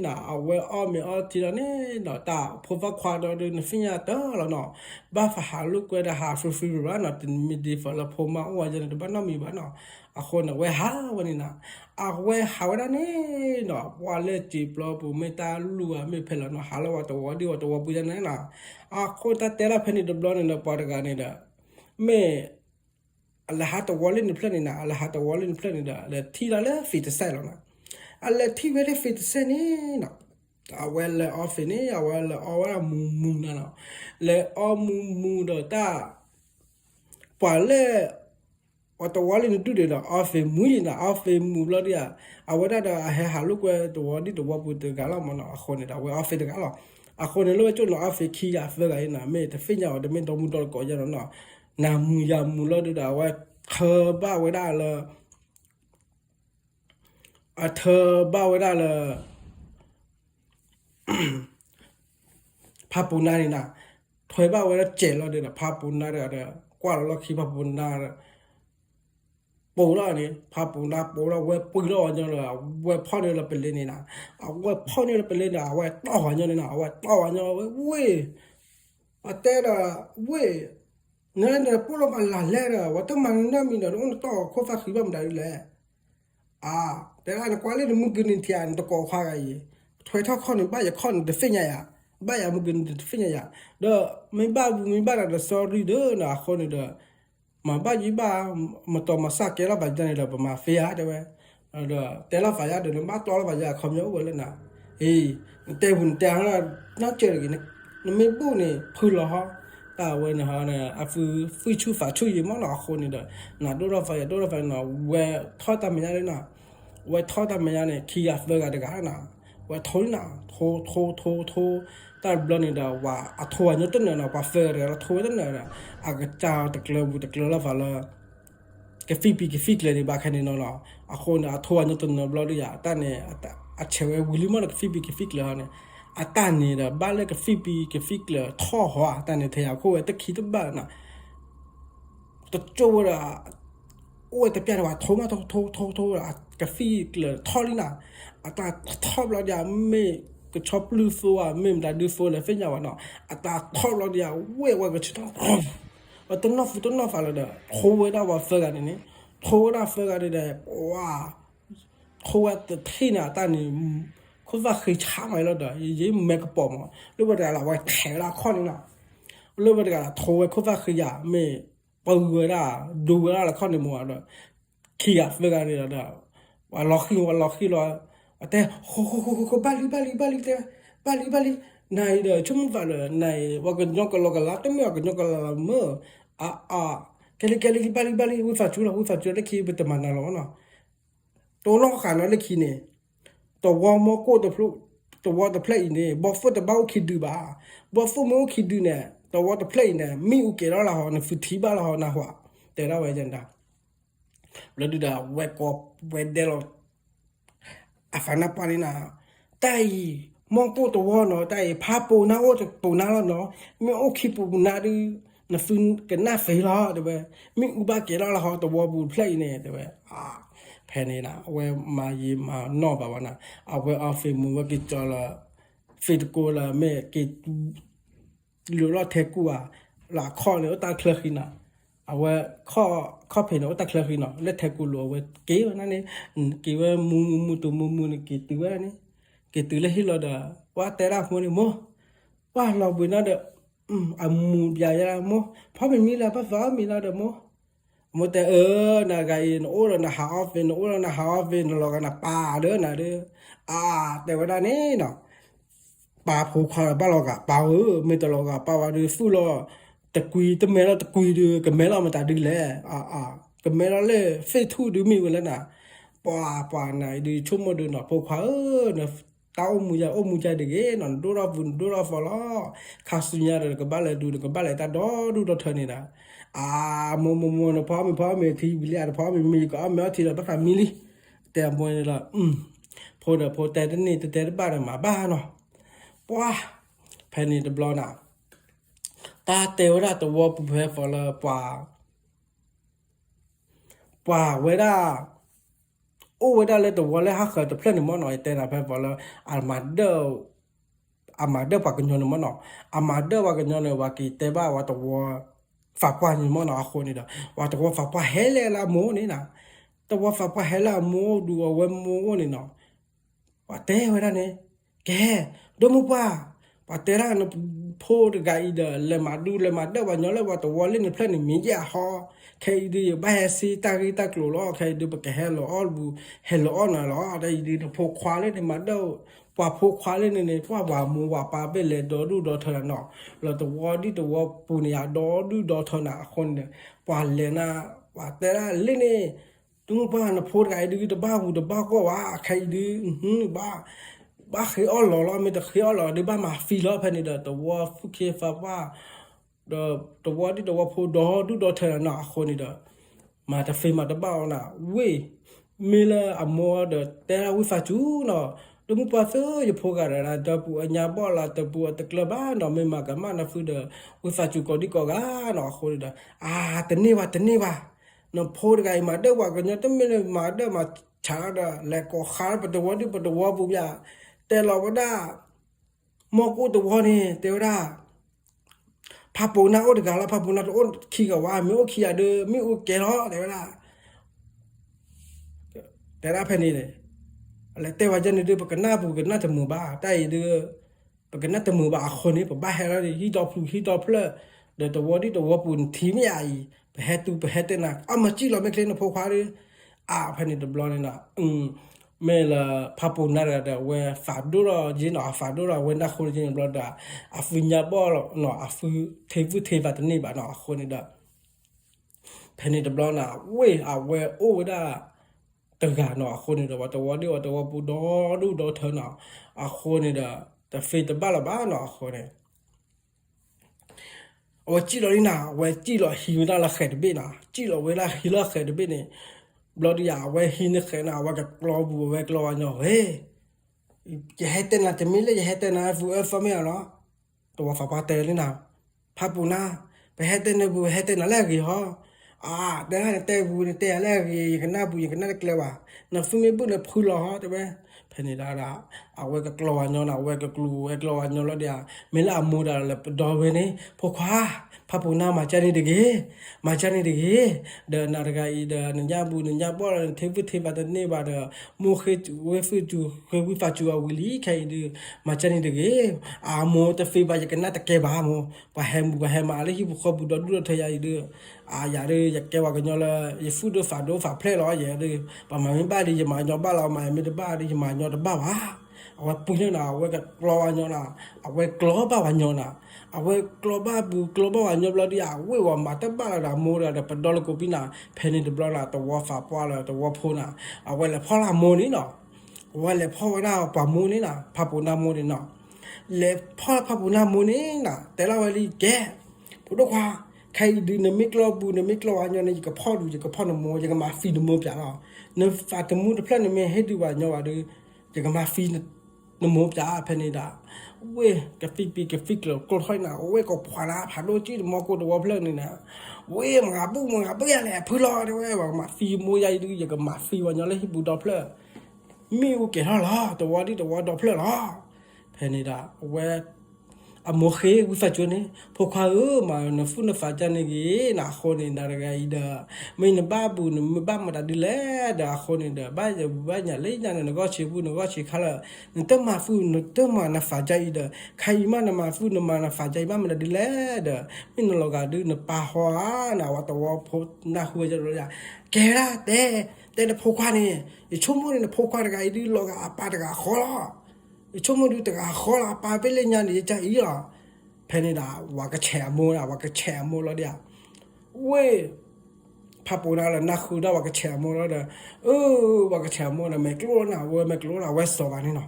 นะเอาไว้มีทีละนี้เนาะตาพอว่าควาดเดินฟิญญาต่อแล้วเนาะบ้าฝาหาลูกไว้ได้หาฟรีบ้านเนาะตินมีดีฝันละพอมาว่าจะได้บ้านเนาะมีบ้านเนาะคนเอาไว้หาวันนี้นะเอาไว้หาวันนี้เนาะว่าเล่จีบเราปุ๊ไม่ตาลูกไม่เพลเนาะหาแล้วว่าตัวปุจนั้นนะคนตาเตละเพนิดบล้อนี่เนาะปอดกันนี่เด้อไม่Allah hata wale ni plan na Allah hata wale ni plan da le ti la le fit sa la na Allah ti wele fit sa ni na awel off ni awel awara mu na na le o mu da ta pa le wata wale ni du de da off mu ni na off mu la dia awada da ha lu ko to wadi to wa pu de ga la ma na khone da we off de ga la khone lo chu no off ki ya fe ga na me te fe nya de me do mu do ko ya naนามูยามูลดูดาว่าเธอบ้าไว้ได้เลยเธอบ้าไว้ได้เลยพาปูนานี่นะถอยบ้าไว้แล้วเจ๋งแล้วเดี๋ยวพาปูนาเดี๋ยวกว่าเราคิดพาปูนา ปูแล้วนี่พาปูแล้วเว้ยปุยแล้วอันยังเลยเว้ยพ่อเนี่ยเราเป็นเล่นนี่นะเว้ยพ่อเนี่ยเราเป็นเล่นนะเว้ยต่ออันยังนี่นะเว้ยต่ออันยังเว้ยแต่ละเว้ยเนี่ยพวกเรามาหลั่นแล้วว่าต้องมันน่ามีนะต้องต่อข้อฟ้าขีบ้ามได้เลยแต่ละเนี่ยกว่าเล่นมึงกินที่อันตะกอข้าไอ้ถอยท่าข้อนี่บ้าอย่าข้อนี่เดฟินยังบ้าอย่ามึงกินเดฟินยังเด้อไม่บ้าเรา sorry เด้อนะข้อนี่เด้อมาบ้ายี่บ้ามาต่อมาสักแกเราบ้าจังเลยเด้อมาเฟียเด้อเว้ยเด้อแต่ละฝ่ายเด้อมาต่อละฝ่ายคำเยอะเว้ยเลยนะแต่หุ่นแต่ละน่าเจอกันนะไม่บู้นี่พูดละฮะตาเว้ยนะฮะเนี่ยฟื้นชูฟ้าชูยี่มันหนาคนนี่เด้อนะดูเราฝ่ายนะเว้ยทอดตามยังเลยนะเว้ยทอดตามยังเนี่ยขี้ยาเฟกันเด็กกันนะเว้ยทนนะโทตาบล็อกนี่เด้อว่าทัวร์เนี่ยต้นเนี่ยนะว่าเฟร์เราทัวร์ต้นเนี่ยนะก็จ้าตะเกลือละฝ่ายละque fipi le de ba khane no la a khona a thoa no to no blo ya ta ne a chewe wili mo que fipi le ha ne a ta ne da ba le que fipi le tho ho a ta ne the ya ko te khi to ba na to cho ra o te pya wa tho ma tho a que le tho li na a ta tho blo ya me que chop lu fo a mem da du fo le fe nya wa no a ta tho blo ya we que chitaต้นนอฟอะไรเด้อโคเวด้าว่าเฟกันนี่โคด้าเฟกันนี่เด้อว้าโคว่าที่น่ะตานี่คุณว่าเคยช้าไหมแล้วเด้อยี่แมกปอมหรือว่าเดี๋ยวเราไว้แข็งละข้อนี่นะหรือว่าเดี๋ยวเราโทรคุณว่าเคยอยากไม่ปืนเวด้าดูเวด้าละข้อนี่มัวเด้อขี้อ่ะเฟกันนี่เด้อว่าล็อกขี้รอแต่โคบาลีเด้อบาลีนายเด้อชุ่มฟ้าเลยนายว่ากันยกกันลอกกันละแต่ไม่ว่ากันยกกันละเมื่อแกลิบาลีวิฟาจูเล็กขี้เป็นตมันน่ะหรอเนาะตัวน้องขานะเล็กขี้เนี่ยตัววอมโก้ตัวพลุตัววอตัวเพลย์เนี่ยบอฟฟุตบ้าขี้ดูบ้าบอฟฟุตโมขี้ดูเนี่ยตัววอตัวเพลย์เนี่ยมีอุกเกล้าละหอนะฟุตทีบ้าละหอนะหัวแต่เราไว้จังดาแล้วดูดาเวกอเวเดลอาฟานาปานีนะแต่มองปูตัวเนาะแต่พาปูนาโอจะปูนาแล้วเนาะไม่โอเคปูนาดูนะฟื้นกันหน้าเฟลาเดี๋ยวมีอุบาเกล้าละหอตัวบูเพลย์เนี่ยเดี๋ยวแพนี่นะเวมายีมานอบาวนะเอาเวเอาฟิมูว่ากิจจละฟิตกูละเมกิหรือเราเทกูละข้อเลยตาเคลขินะเอาเวข้อเพนเอาตาเคลขินะแล้วเทกูลัวเวเกี่ยวนั่นนี่เกี่ยวมูตัวมูนี่เกี่ยวตัวนี่เกี่ยวตัวเลยฮิโลดาว่าแต่ละคนนี่โมว่าเราบุญนั่นเด้อมูใหญ่ละโมเพราะเป็นมีละเพราะฟ้ามีละเด้อโมมแต่นะไงโอ้ละนะหาอฟินโอ้ละนะหาอฟินเรากันนะป่าเด้อนะเด้อแต่ว่าด้านนี้เนาะป่าผูกคอบ้านเรากะป่าไม่ตลอดกะป่าว่าดูฟูรอตะกุยตะเมลตะกุยดูกับเมลมันตาดูแลกับเมลเลยเฟทูดูมีกันแล้วนะป่าไหนดูชุ่มมาดูเนาะผูกคอเนาะตาอมูใจเด็กเนาะดูเราฟอลคาสุญญาเด็กกับบ้านเลยดูกับบ้านเลยตาดูเธอนี่นะโมนะพ่อมีที่วิลเลียพ่อมีก็แม้ที่เราต้องมีลิแต่โมนี่ละพอแต่เดี๋ยวนี้แต่บ้านมาบ้านเนาะว้าแผ่นนี้จะบล็อกนะตาเตวนะตัวปุ๊บเพื่อฟอลป่าเวลาเวลาเลยตัวเลยฮักตัวเพลนมันหน่อยแต่ละเพื่อฟอลอามาเดอปากกันยอนมันเนาะอามาเดอปากกันยอนว่ากีเตบ้าว่าตัวฝากว่านี่มันเอาคนนี่เด้อว่าตัวฝากว่าเฮเลละโมนี่นะตัวฝากว่าเฮละโมดูว่าโมนี่เนาะว่าเตเวลาเนี่ยแกดูมุป้าว่าเตระนะพูดไกด์เลยมาดูว่าย้อนเลยว่าตัวเล่นเพลงนี่มีเยอะฮะใครดูบ้าสิตากลัวล้อใครดูแบบเฮลออลบูเฮลออน่ะล้อได้ดูพวกควาเล่นมาดูว่าพวกควาเล่นนี่ว่ามูว่าปาเบลเลยดูเธอเนาะแล้วตัวปูนี่ดูเธอน่ะคนเนี่ยว่าเล่นนะว่าแต่ละเล่นนี่ตุ้งบ้านพูดไงดูบ้าก็ว่าใครดูบ้าเคยอ้อหล่อไม่แต่เคยอ้อหล่อดูบ้ามาฟีล้อเพนนี่เด้อตัวฟุกเคฟ้าว่าตัวพูดดูเธอน่ะคนนี่เด้อมาแต่ฟีมาแต่บ้าน่ะเว้ยมีละมัวเด้อแต่ละวิฟาจูเนาะดูมุปัสอยู่พวกอะไรนะแต่ปูอัญญาบอลแต่ปูตะกลบ้านเนาะไม่มากันมานะฟูเด้อวิฟาจูก็ดีก็กันเนาะคนนี่เด้อแต่นี่ว่า no por gai ma de wa ganya te me ma de ma cha da le ko khar pa de wa di pa de wa bu ya te lo wa da mo ko de wa ni te ra pa po na o de ga la pa po na o khi ga wa mi o khi ya de mi o ke lo te ra phe ni de le te wa jan ni de pa kana bu kana te mu ba tai de pa kana te mu ba kho ni pa ba he ra hi do plu de to wa di to wa pu thi mi ya yi pa he tu pa he te na a ma chi lo me kle no pho khwa de a phe ni de blo ni na me la pa pu na da we fa do ro ji no fa do ro we na kho ji blo da a fu nya bo lo no a fu the ba te ni ba no kho ni da phe ni de blo na we a we o daตกาเนาะคนนี่เดว่าตัวเดียวตัวปูดอดูดอเธอเนาะคนนี่เดแต่เฟตบ้าละบ้าเนาะคนนี่ว่าจีเรานี่นะว่าจีเราหิวน่าละเข็ดเบ้นะจีเราเวลาหิวละเข็ดเบ้เนี่ยบลอดีอ่ะว่าหิวนี่เข็ดนะว่ากับกลอบูว่ากับกลอวันเนาะเฮ้ยจะให้เต้นนะจะมีเลยจะให้เต้นนะฟูไม่เอาเนาะตัวฟ้าปาเตนี่นะพาปูนาไปให้เต้นนะบูให้เต้นอะไรกี่ฮะเดี๋ยวให้เตะบูเตะอะไรกันหน้าบูกันหน้าเกลียวอ่ะนั่นฟิล์มบูเนี่ยพูดหรอฮะแต่ว่าเพนิดาราเอาไว้กับกลัวย้อนเอาไว้กับกลัวย้อนแล้วเดียวไม่ละมูดาเลยดอเวนี่พวกข้าพาปูนามาจานี่เด็กเดินนาฬิกาเดินยาบูนยาบอลเทปตันนี่บาเดมูเขจูเวฟิจูเขวิฟาจูอาวิลีใครดูมาจานี่เด็กโมตฟีบาจะกันน่าตะเก็บโมปะแฮมอะไรที่บุคคลบุดดูทยาดูอย่าเลยอยากแกว่ากันยอละอย่าฟูดฝาเพลร้อยอย่าเลยปะมาไม่บ้าดีจะมายอบ้าเรามาไม่ได้บ้าดีจะมายอบ้าวะเอาไว้ปุ่นเนี่ยนะเอาไว้กับกลัวยอนะเอาไว้กลัวบ้าวันยอนะเอาไว้กลัวบ้าวันยอเราดีเอาไว้ว่ามาแต่บ้าเราโมเราแต่เป็นดอลลาร์กูปีน่ะเพนนี่เดบลาตัวฝาป้าเราตัวพูน่ะเอาไว้เลยพ่อละโมนี่เนาะเอาไว้เลยพ่อว่าเราปะโมนี่น่ะพาปูนาโมนี่เนาะเลยพ่อพาปูนาโมนี่น่ะแต่เราวันนี้แกพูดว่าใครดูในมิกลอบูในมิกลออันยอนี่กับพ่อดูกับพ่อหนุ่มโมยังกับมาฟีนุ่มโมจ่าเนาะในฝาตมูในเพลนในให้ดูว่าเนาะว่าดูยังกับมาฟีนุ่มโมจ่าเพนนี่ด่าเว้ยกับฟิกเลยกดห้อยหนาเว้ยกับขวานะผ่านโลจีมอกดว่าเพลนนี่นะเว้ยมึงกับอะไรเพื่อรอได้เว้ยว่ามาฟีโมใหญ่ดูยังกับมาฟีวันยอเลยที่บูดอเพลมีโอเคฮะล่ะตัวดอเพลล่ะเพนนี่ด่าเว้ยโมเควิฟาจวนนี่พวกเขามาเนฟุนฟ้าจันนี่นะคนนี่ดาร์กายดาไม่นบ้าบุนไม่บ้ามาดัดดิเลดาคนนี่ดาบ้าเนี่ยเลยจันนก็ชีบุนก็ชีขาละนตั้งมาฟูนตั้งมานะฟ้าใจดาใครมานะมาฟูนมานะฟ้าใจบ้ามาดัดดิเลดาไม่นลอกาดูนป่าหัวนะว่าตัวพบนะหัวจะรู้จักแกละแต่พวกเขานี่ชั่วโมงนี่พวกเขาดาร์กายดูลอกาปาดากาขอละชั่วโมงดูแต่ก็ขอละปาไปเล่นยันนี่จะอีหรอเพนิดาว่าก็แฉโมแล้วเดียวเว้ยพาปูนาละนักคือได้ว่าก็แฉโมแล้วเด้อว่าก็แฉโมนะไม่กลัวนะเว้ยไม่กลัวนะเว้ยสอบอันนี้เนาะ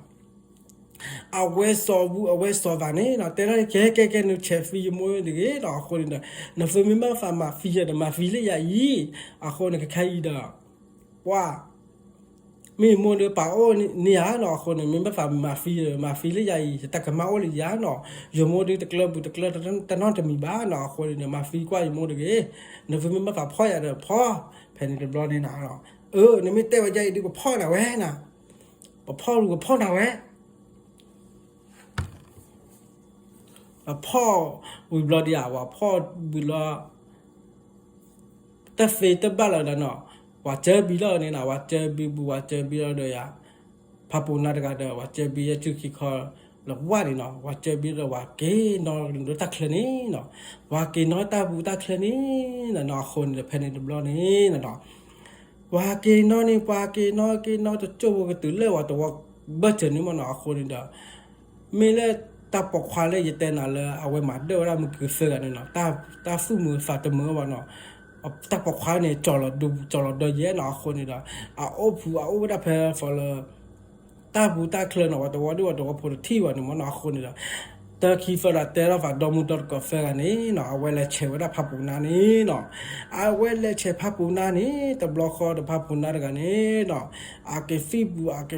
เอาเว้ยสอบอันนี้เนาะแต่ละแกนึกแฉฟีโมดิเกเนาะคนนี่นะฟิล์มมาฟามาฟีจะมาฟีเลยยีคนนี่ก็ใครดาว่ามีโมเดลป่าโอ้นี่ฮะเนาะคนนึงมันแบบมาฟีเลยใหญ่แต่ก็มาโอ้เลยยาเนาะอยู่โมเดลตะเกลือแต่นอนจะมีบ้านเนาะคนเนี่ยมาฟีกว่าอยู่โมเดลเงี้ยเนี่ยฟิมันแบบพ่ออย่างเดียวพ่อแผ่นดินร้อนนี่นะเนาะเนี่ยไม่เต้ว่าใหญ่ดีกว่าพ่อหน่ะแว้น่ะพ่อรู้กับพ่อหน่ะแว้พ่อวิบลอดีอ่ะว่าพ่อวิบลอแต่เฟตบ้านเราเนาะว่าเจอบีแล้วนี่นะว่าเจอบีแล้วเดียวพาปูนาดกาเดว่าเจอบีจุกิคอแล้วว่านี่เนาะว่าเจอบีแล้วว่าเกนอนตะเคลนี่เนาะว่าเกนอนตาบูตะเคลนี่เนาะคนเพนดิบลอนี่เนาะว่าเกนอนนี่ว่าเกนอนจะโจก็ตื่นเลยว่าตัวเบิดเจนี่มันเนาะคนนี่เด้อมีเลยตาปกควาเลยยเตน่ะเลยเอาไว้มาเด้อว่ามันคือเสือนี่เนาะตาฟูมือฝาตะมือว่าเนาะแต่พอควายเนี่ยจอดดูเยอะหนาคนนี่ละโอ้ผู้โอ้ไม่ได้เพลฟอลตาผู้ตาเคลื่อนว่าตัวด้วยตัวพอที่ว่านี่มันหนาคนนี่ละแต่คีฟละแต่เราฝันดอมุดกาแฟกันนี่เนาะเอาไว้เลยเชื่อว่าพับปูนานี่เนาะเอาไว้เลยเชื่อพับปูนานี่แต่บล็อกคอร์ดพับปูนากันนี่เนาะอาเก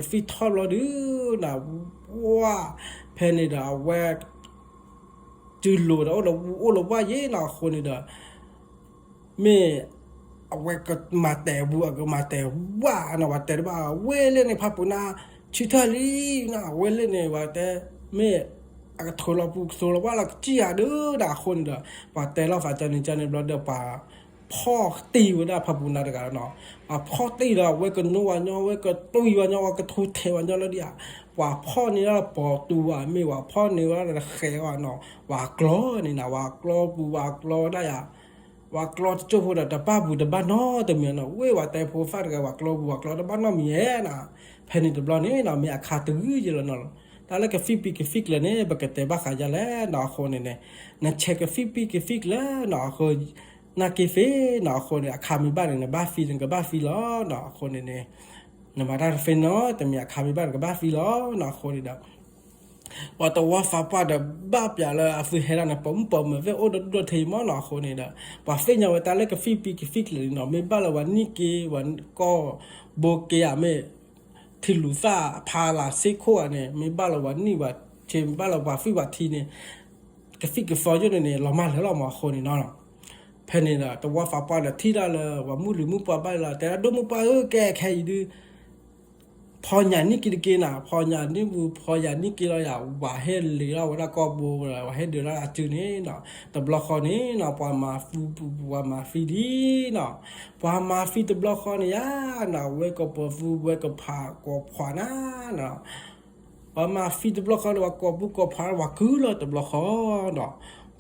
ฟีทอลดูนะว่าเพนนี่ละเวกจุดโหลดโอ้เราว่าเย่เนาะคนนี่ละเมื่อ เอาไว้ก็มาแต่บัวก็มาแต่ว่านะว่าแต่บ้าเวเล่นในพับปุนาชิทาลีนะเวเล่นในว่าแต่เม่อากาศโทรบุกโทรว่าเราจีอาเด้อด่าคนเด้อว่าแต่เราฝ่ายจันนิจันในบล็อดเด้อป่าพ่อตีวะพับปุนาเด้อกันเนาะว่าพ่อตีเราเวก็นัวเนาะเวก็ตุยวันเนาะว่าก็ทุเทวันเนาะแล้วเดียว่าพ่อนี่เราปอตัวไม่ว่าพ่อนี่ว่าเราเขวเนาะว่ากล้อนี่นะว่ากล้อปูว่ากล้อได้อะว่ากล้อจะพูดแต่ป้าบูแต่บ้านนอแต่เมียนะเว้ยว่าแต่พูดฟาดกันว่ากล้อบูว่ากล้อแต่บ้านนอมีเอ๋นะเพนนี่ตัวบลอนี่นะมีอาคาตื้ออยู่แล้วเนาะแต่แล้วก็ฟิกเลยเนี่ยบักแต่บ้าขายแล้วเนาะคนเนี่ยนั่นเช็คฟิกแล้วเนาะคนนักกิเฟเนาะคนเนี่ยอาคามีบ้านเนี่ยบ้าฟีนกับบ้าฟีล้อเนาะคนเนี่ยนมาได้เฟนเนาะแต่มีอาคามีบ้านกับบ้าฟีล้อเนาะคนเนี่ยว่าแต่ว่าฟ้าป่าเดบ้าเปียเลยอาฟิเฮรันปมเหมือนเวโอดทีมอเนาะคนนี้เด้อว่าเฟนยังว่าแต่แล้วก็ฟิกเลยเนาะไม่บ้าละวันนี้กี่วันก็โบเกียไม่ที่ลูซ่าพาลาเซโคเนี่ยไม่บ้าละวันนี้ว่าเชมบ้าละว่าฟิว่าทีเนี่ยก็ฟิกก็ฟอร์อยู่เนี่ยเรามาแล้วเรามาคนนี้เนาะเพนนี่นะแต่ว่าฟ้าป่าเดที่ได้เลยว่ามูหรือมูป่าไปละแต่ละดมูป่าแก่แค่ยืดพออย่างนี้กินอ่ะพออย่างนี้บูพออย่างนี้กินเราอยากว่าให้เหลือว่าก็บูว่าให้เดือดละจืดนี้เนาะแต่บล็อกคอนี้เนาะพอมาฟูว่ามาฟีดีเนาะพอมาฟีแต่บล็อกคอนี้เนาะเวก็พอฟูเวก็พาก็พอนะเนาะพอมาฟีแต่บล็อกคอว่าก็บุก็พาว่าคือเราแต่บล็อกคอเนาะ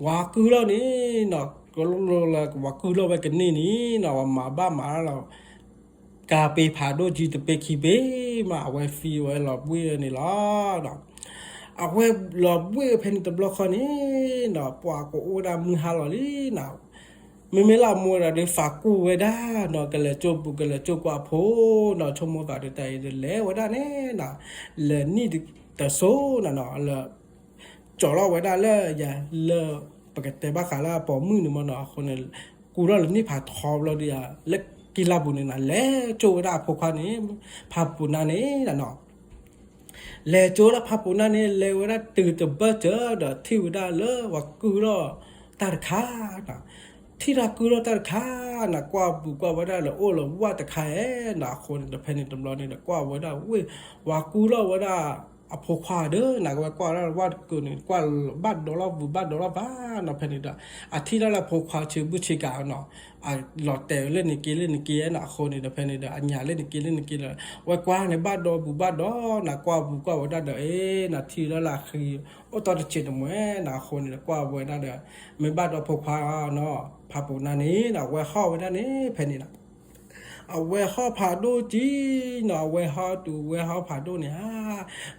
ว่าคือเรานี่เนาะก็รู้ละว่าคือเราไปกันนี่เนาะว่ามาบ้ามาเรากาเปพาโดจีตเปคีเบมาเอาไว้ฟีไว้หลอบเวนี่ล่ะเนาะเอาไว้หลอบเวเพนตบล็อกคอนี้เนาะปว่าก็โอดามือฮาลอลีเนาะไม่ละมัวระเดฝากกูไว้ได้เนาะกันเลยจบบุกันเลยจบกว่าโพเนาะชมว่าเดแต่เดแล้วไว้ได้แน่เนาะเลยนี่แต่โซเนาะเลยจ่อเราไว้ได้เลยอย่าเลยปกติบ้าขาละปอมือหนึ่งมันเนาะคนเนี่ยกูเรานี่ผ่าทอบเราเดียเล็กกีฬาบุญนี่นะแล้วโจได้พวกเขานี่พาปุนานี่นะเนาะแล้วโจได้พาปุนานี่แล้วได้ตื่นตัวเบอร์เจอเดที่ว่าได้เลยว่ากูเราตัดขานะที่เรากูเราตัดขานะกว่าบุกว่าได้เลยโอ้เราว่าแต่ขานะคนเดเพนนี่ตำรวจนี่นะกว่าว่าได้เว้ยว่ากูเราว่าได้อพควาเด้อนะกว่าแล้วว่ากูนี่กว่าบ้านดอลลาร์บ้านดอลลาร์บ้านนะเพนนี่ดาอาทิตย์ละพควาชื่อบุชิกาเนาะหลอดแต่เล่นนี่กี่นะคนนี่เดเพนนี่ดาอันยาเล่นนี่กี่เลยว่ากว่าในบ้านดอบ้านดอนะกว่าบุกว่าได้เด้อนะทีละคือโอ้ตอนเจ็ดมื้อนะคนนี่กว่าว่าได้เด้อไม่บ้านดอพควาเนาะพาปุนานี้นะว่าเข้าไว้ได้นี่เพนนี่นะเอาไว้ห่อผ่าดูจีเนาะไว้ห่อดูไว้ห่อผ่าดูเนี่ย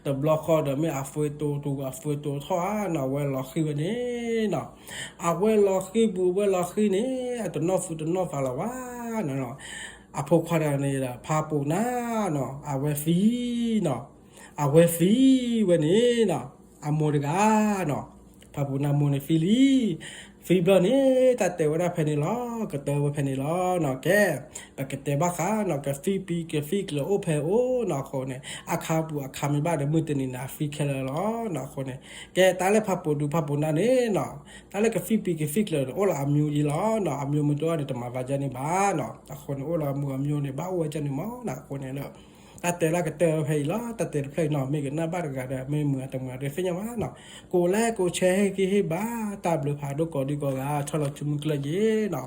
แต่บล็อกคอเดี๋ยวไม่อาฟตัวอาฟตัวท่อเนาะไว้ล็อกคือวันนี้เนาะเอาไว้ล็อกคือบูไว้ล็อกคือนี่ตัวนอฟาละว่าเนาะอาพกควาดนี่ละพาปูนาเนาะเอาไว้ฟีเนาะเอาไว้ฟีวันนี้เนาะอาโมริกาเนาะพาปูนาโมเนฟิลีฟีบลนี่แต่เตวได้เพนิลอก็เตวเพนิลอเนาะแกปกติบ้าค่ะเนาะก็ฟีปีก็ฟีกเลยโอเพโอเนาะคนเนี่ยอาคาบูอาคามีบ้านเดมือตนี่นะฟีเคลลอเนาะคนเนี่ยแกตาเล็พับปูดูพับปูนั่นเนี่ยเนาะตาเล็ก็ฟีปีก็ฟีกเลยโอละอามิวอีลอเนาะอามิวมันตัวเนี่ยตมาว่าจะนี่บ้าเนาะแต่คนโอละมืออามิวเนี่ยบ้าว่าจะนี่มั้งเนาะคนเนี่ยเนาะแต่ละก็เตอเพลล่ะแต่เพลเนาะไม่กันหน้าบ้านก็ได้ไม่เหมือนตรงนั้นเรฟยังว่าเนาะกูแลกูแชร์กี่ให้บ้าตาบลูพาดูก่อนดีกว่าชอบเราจุ่มกระเยเนาะ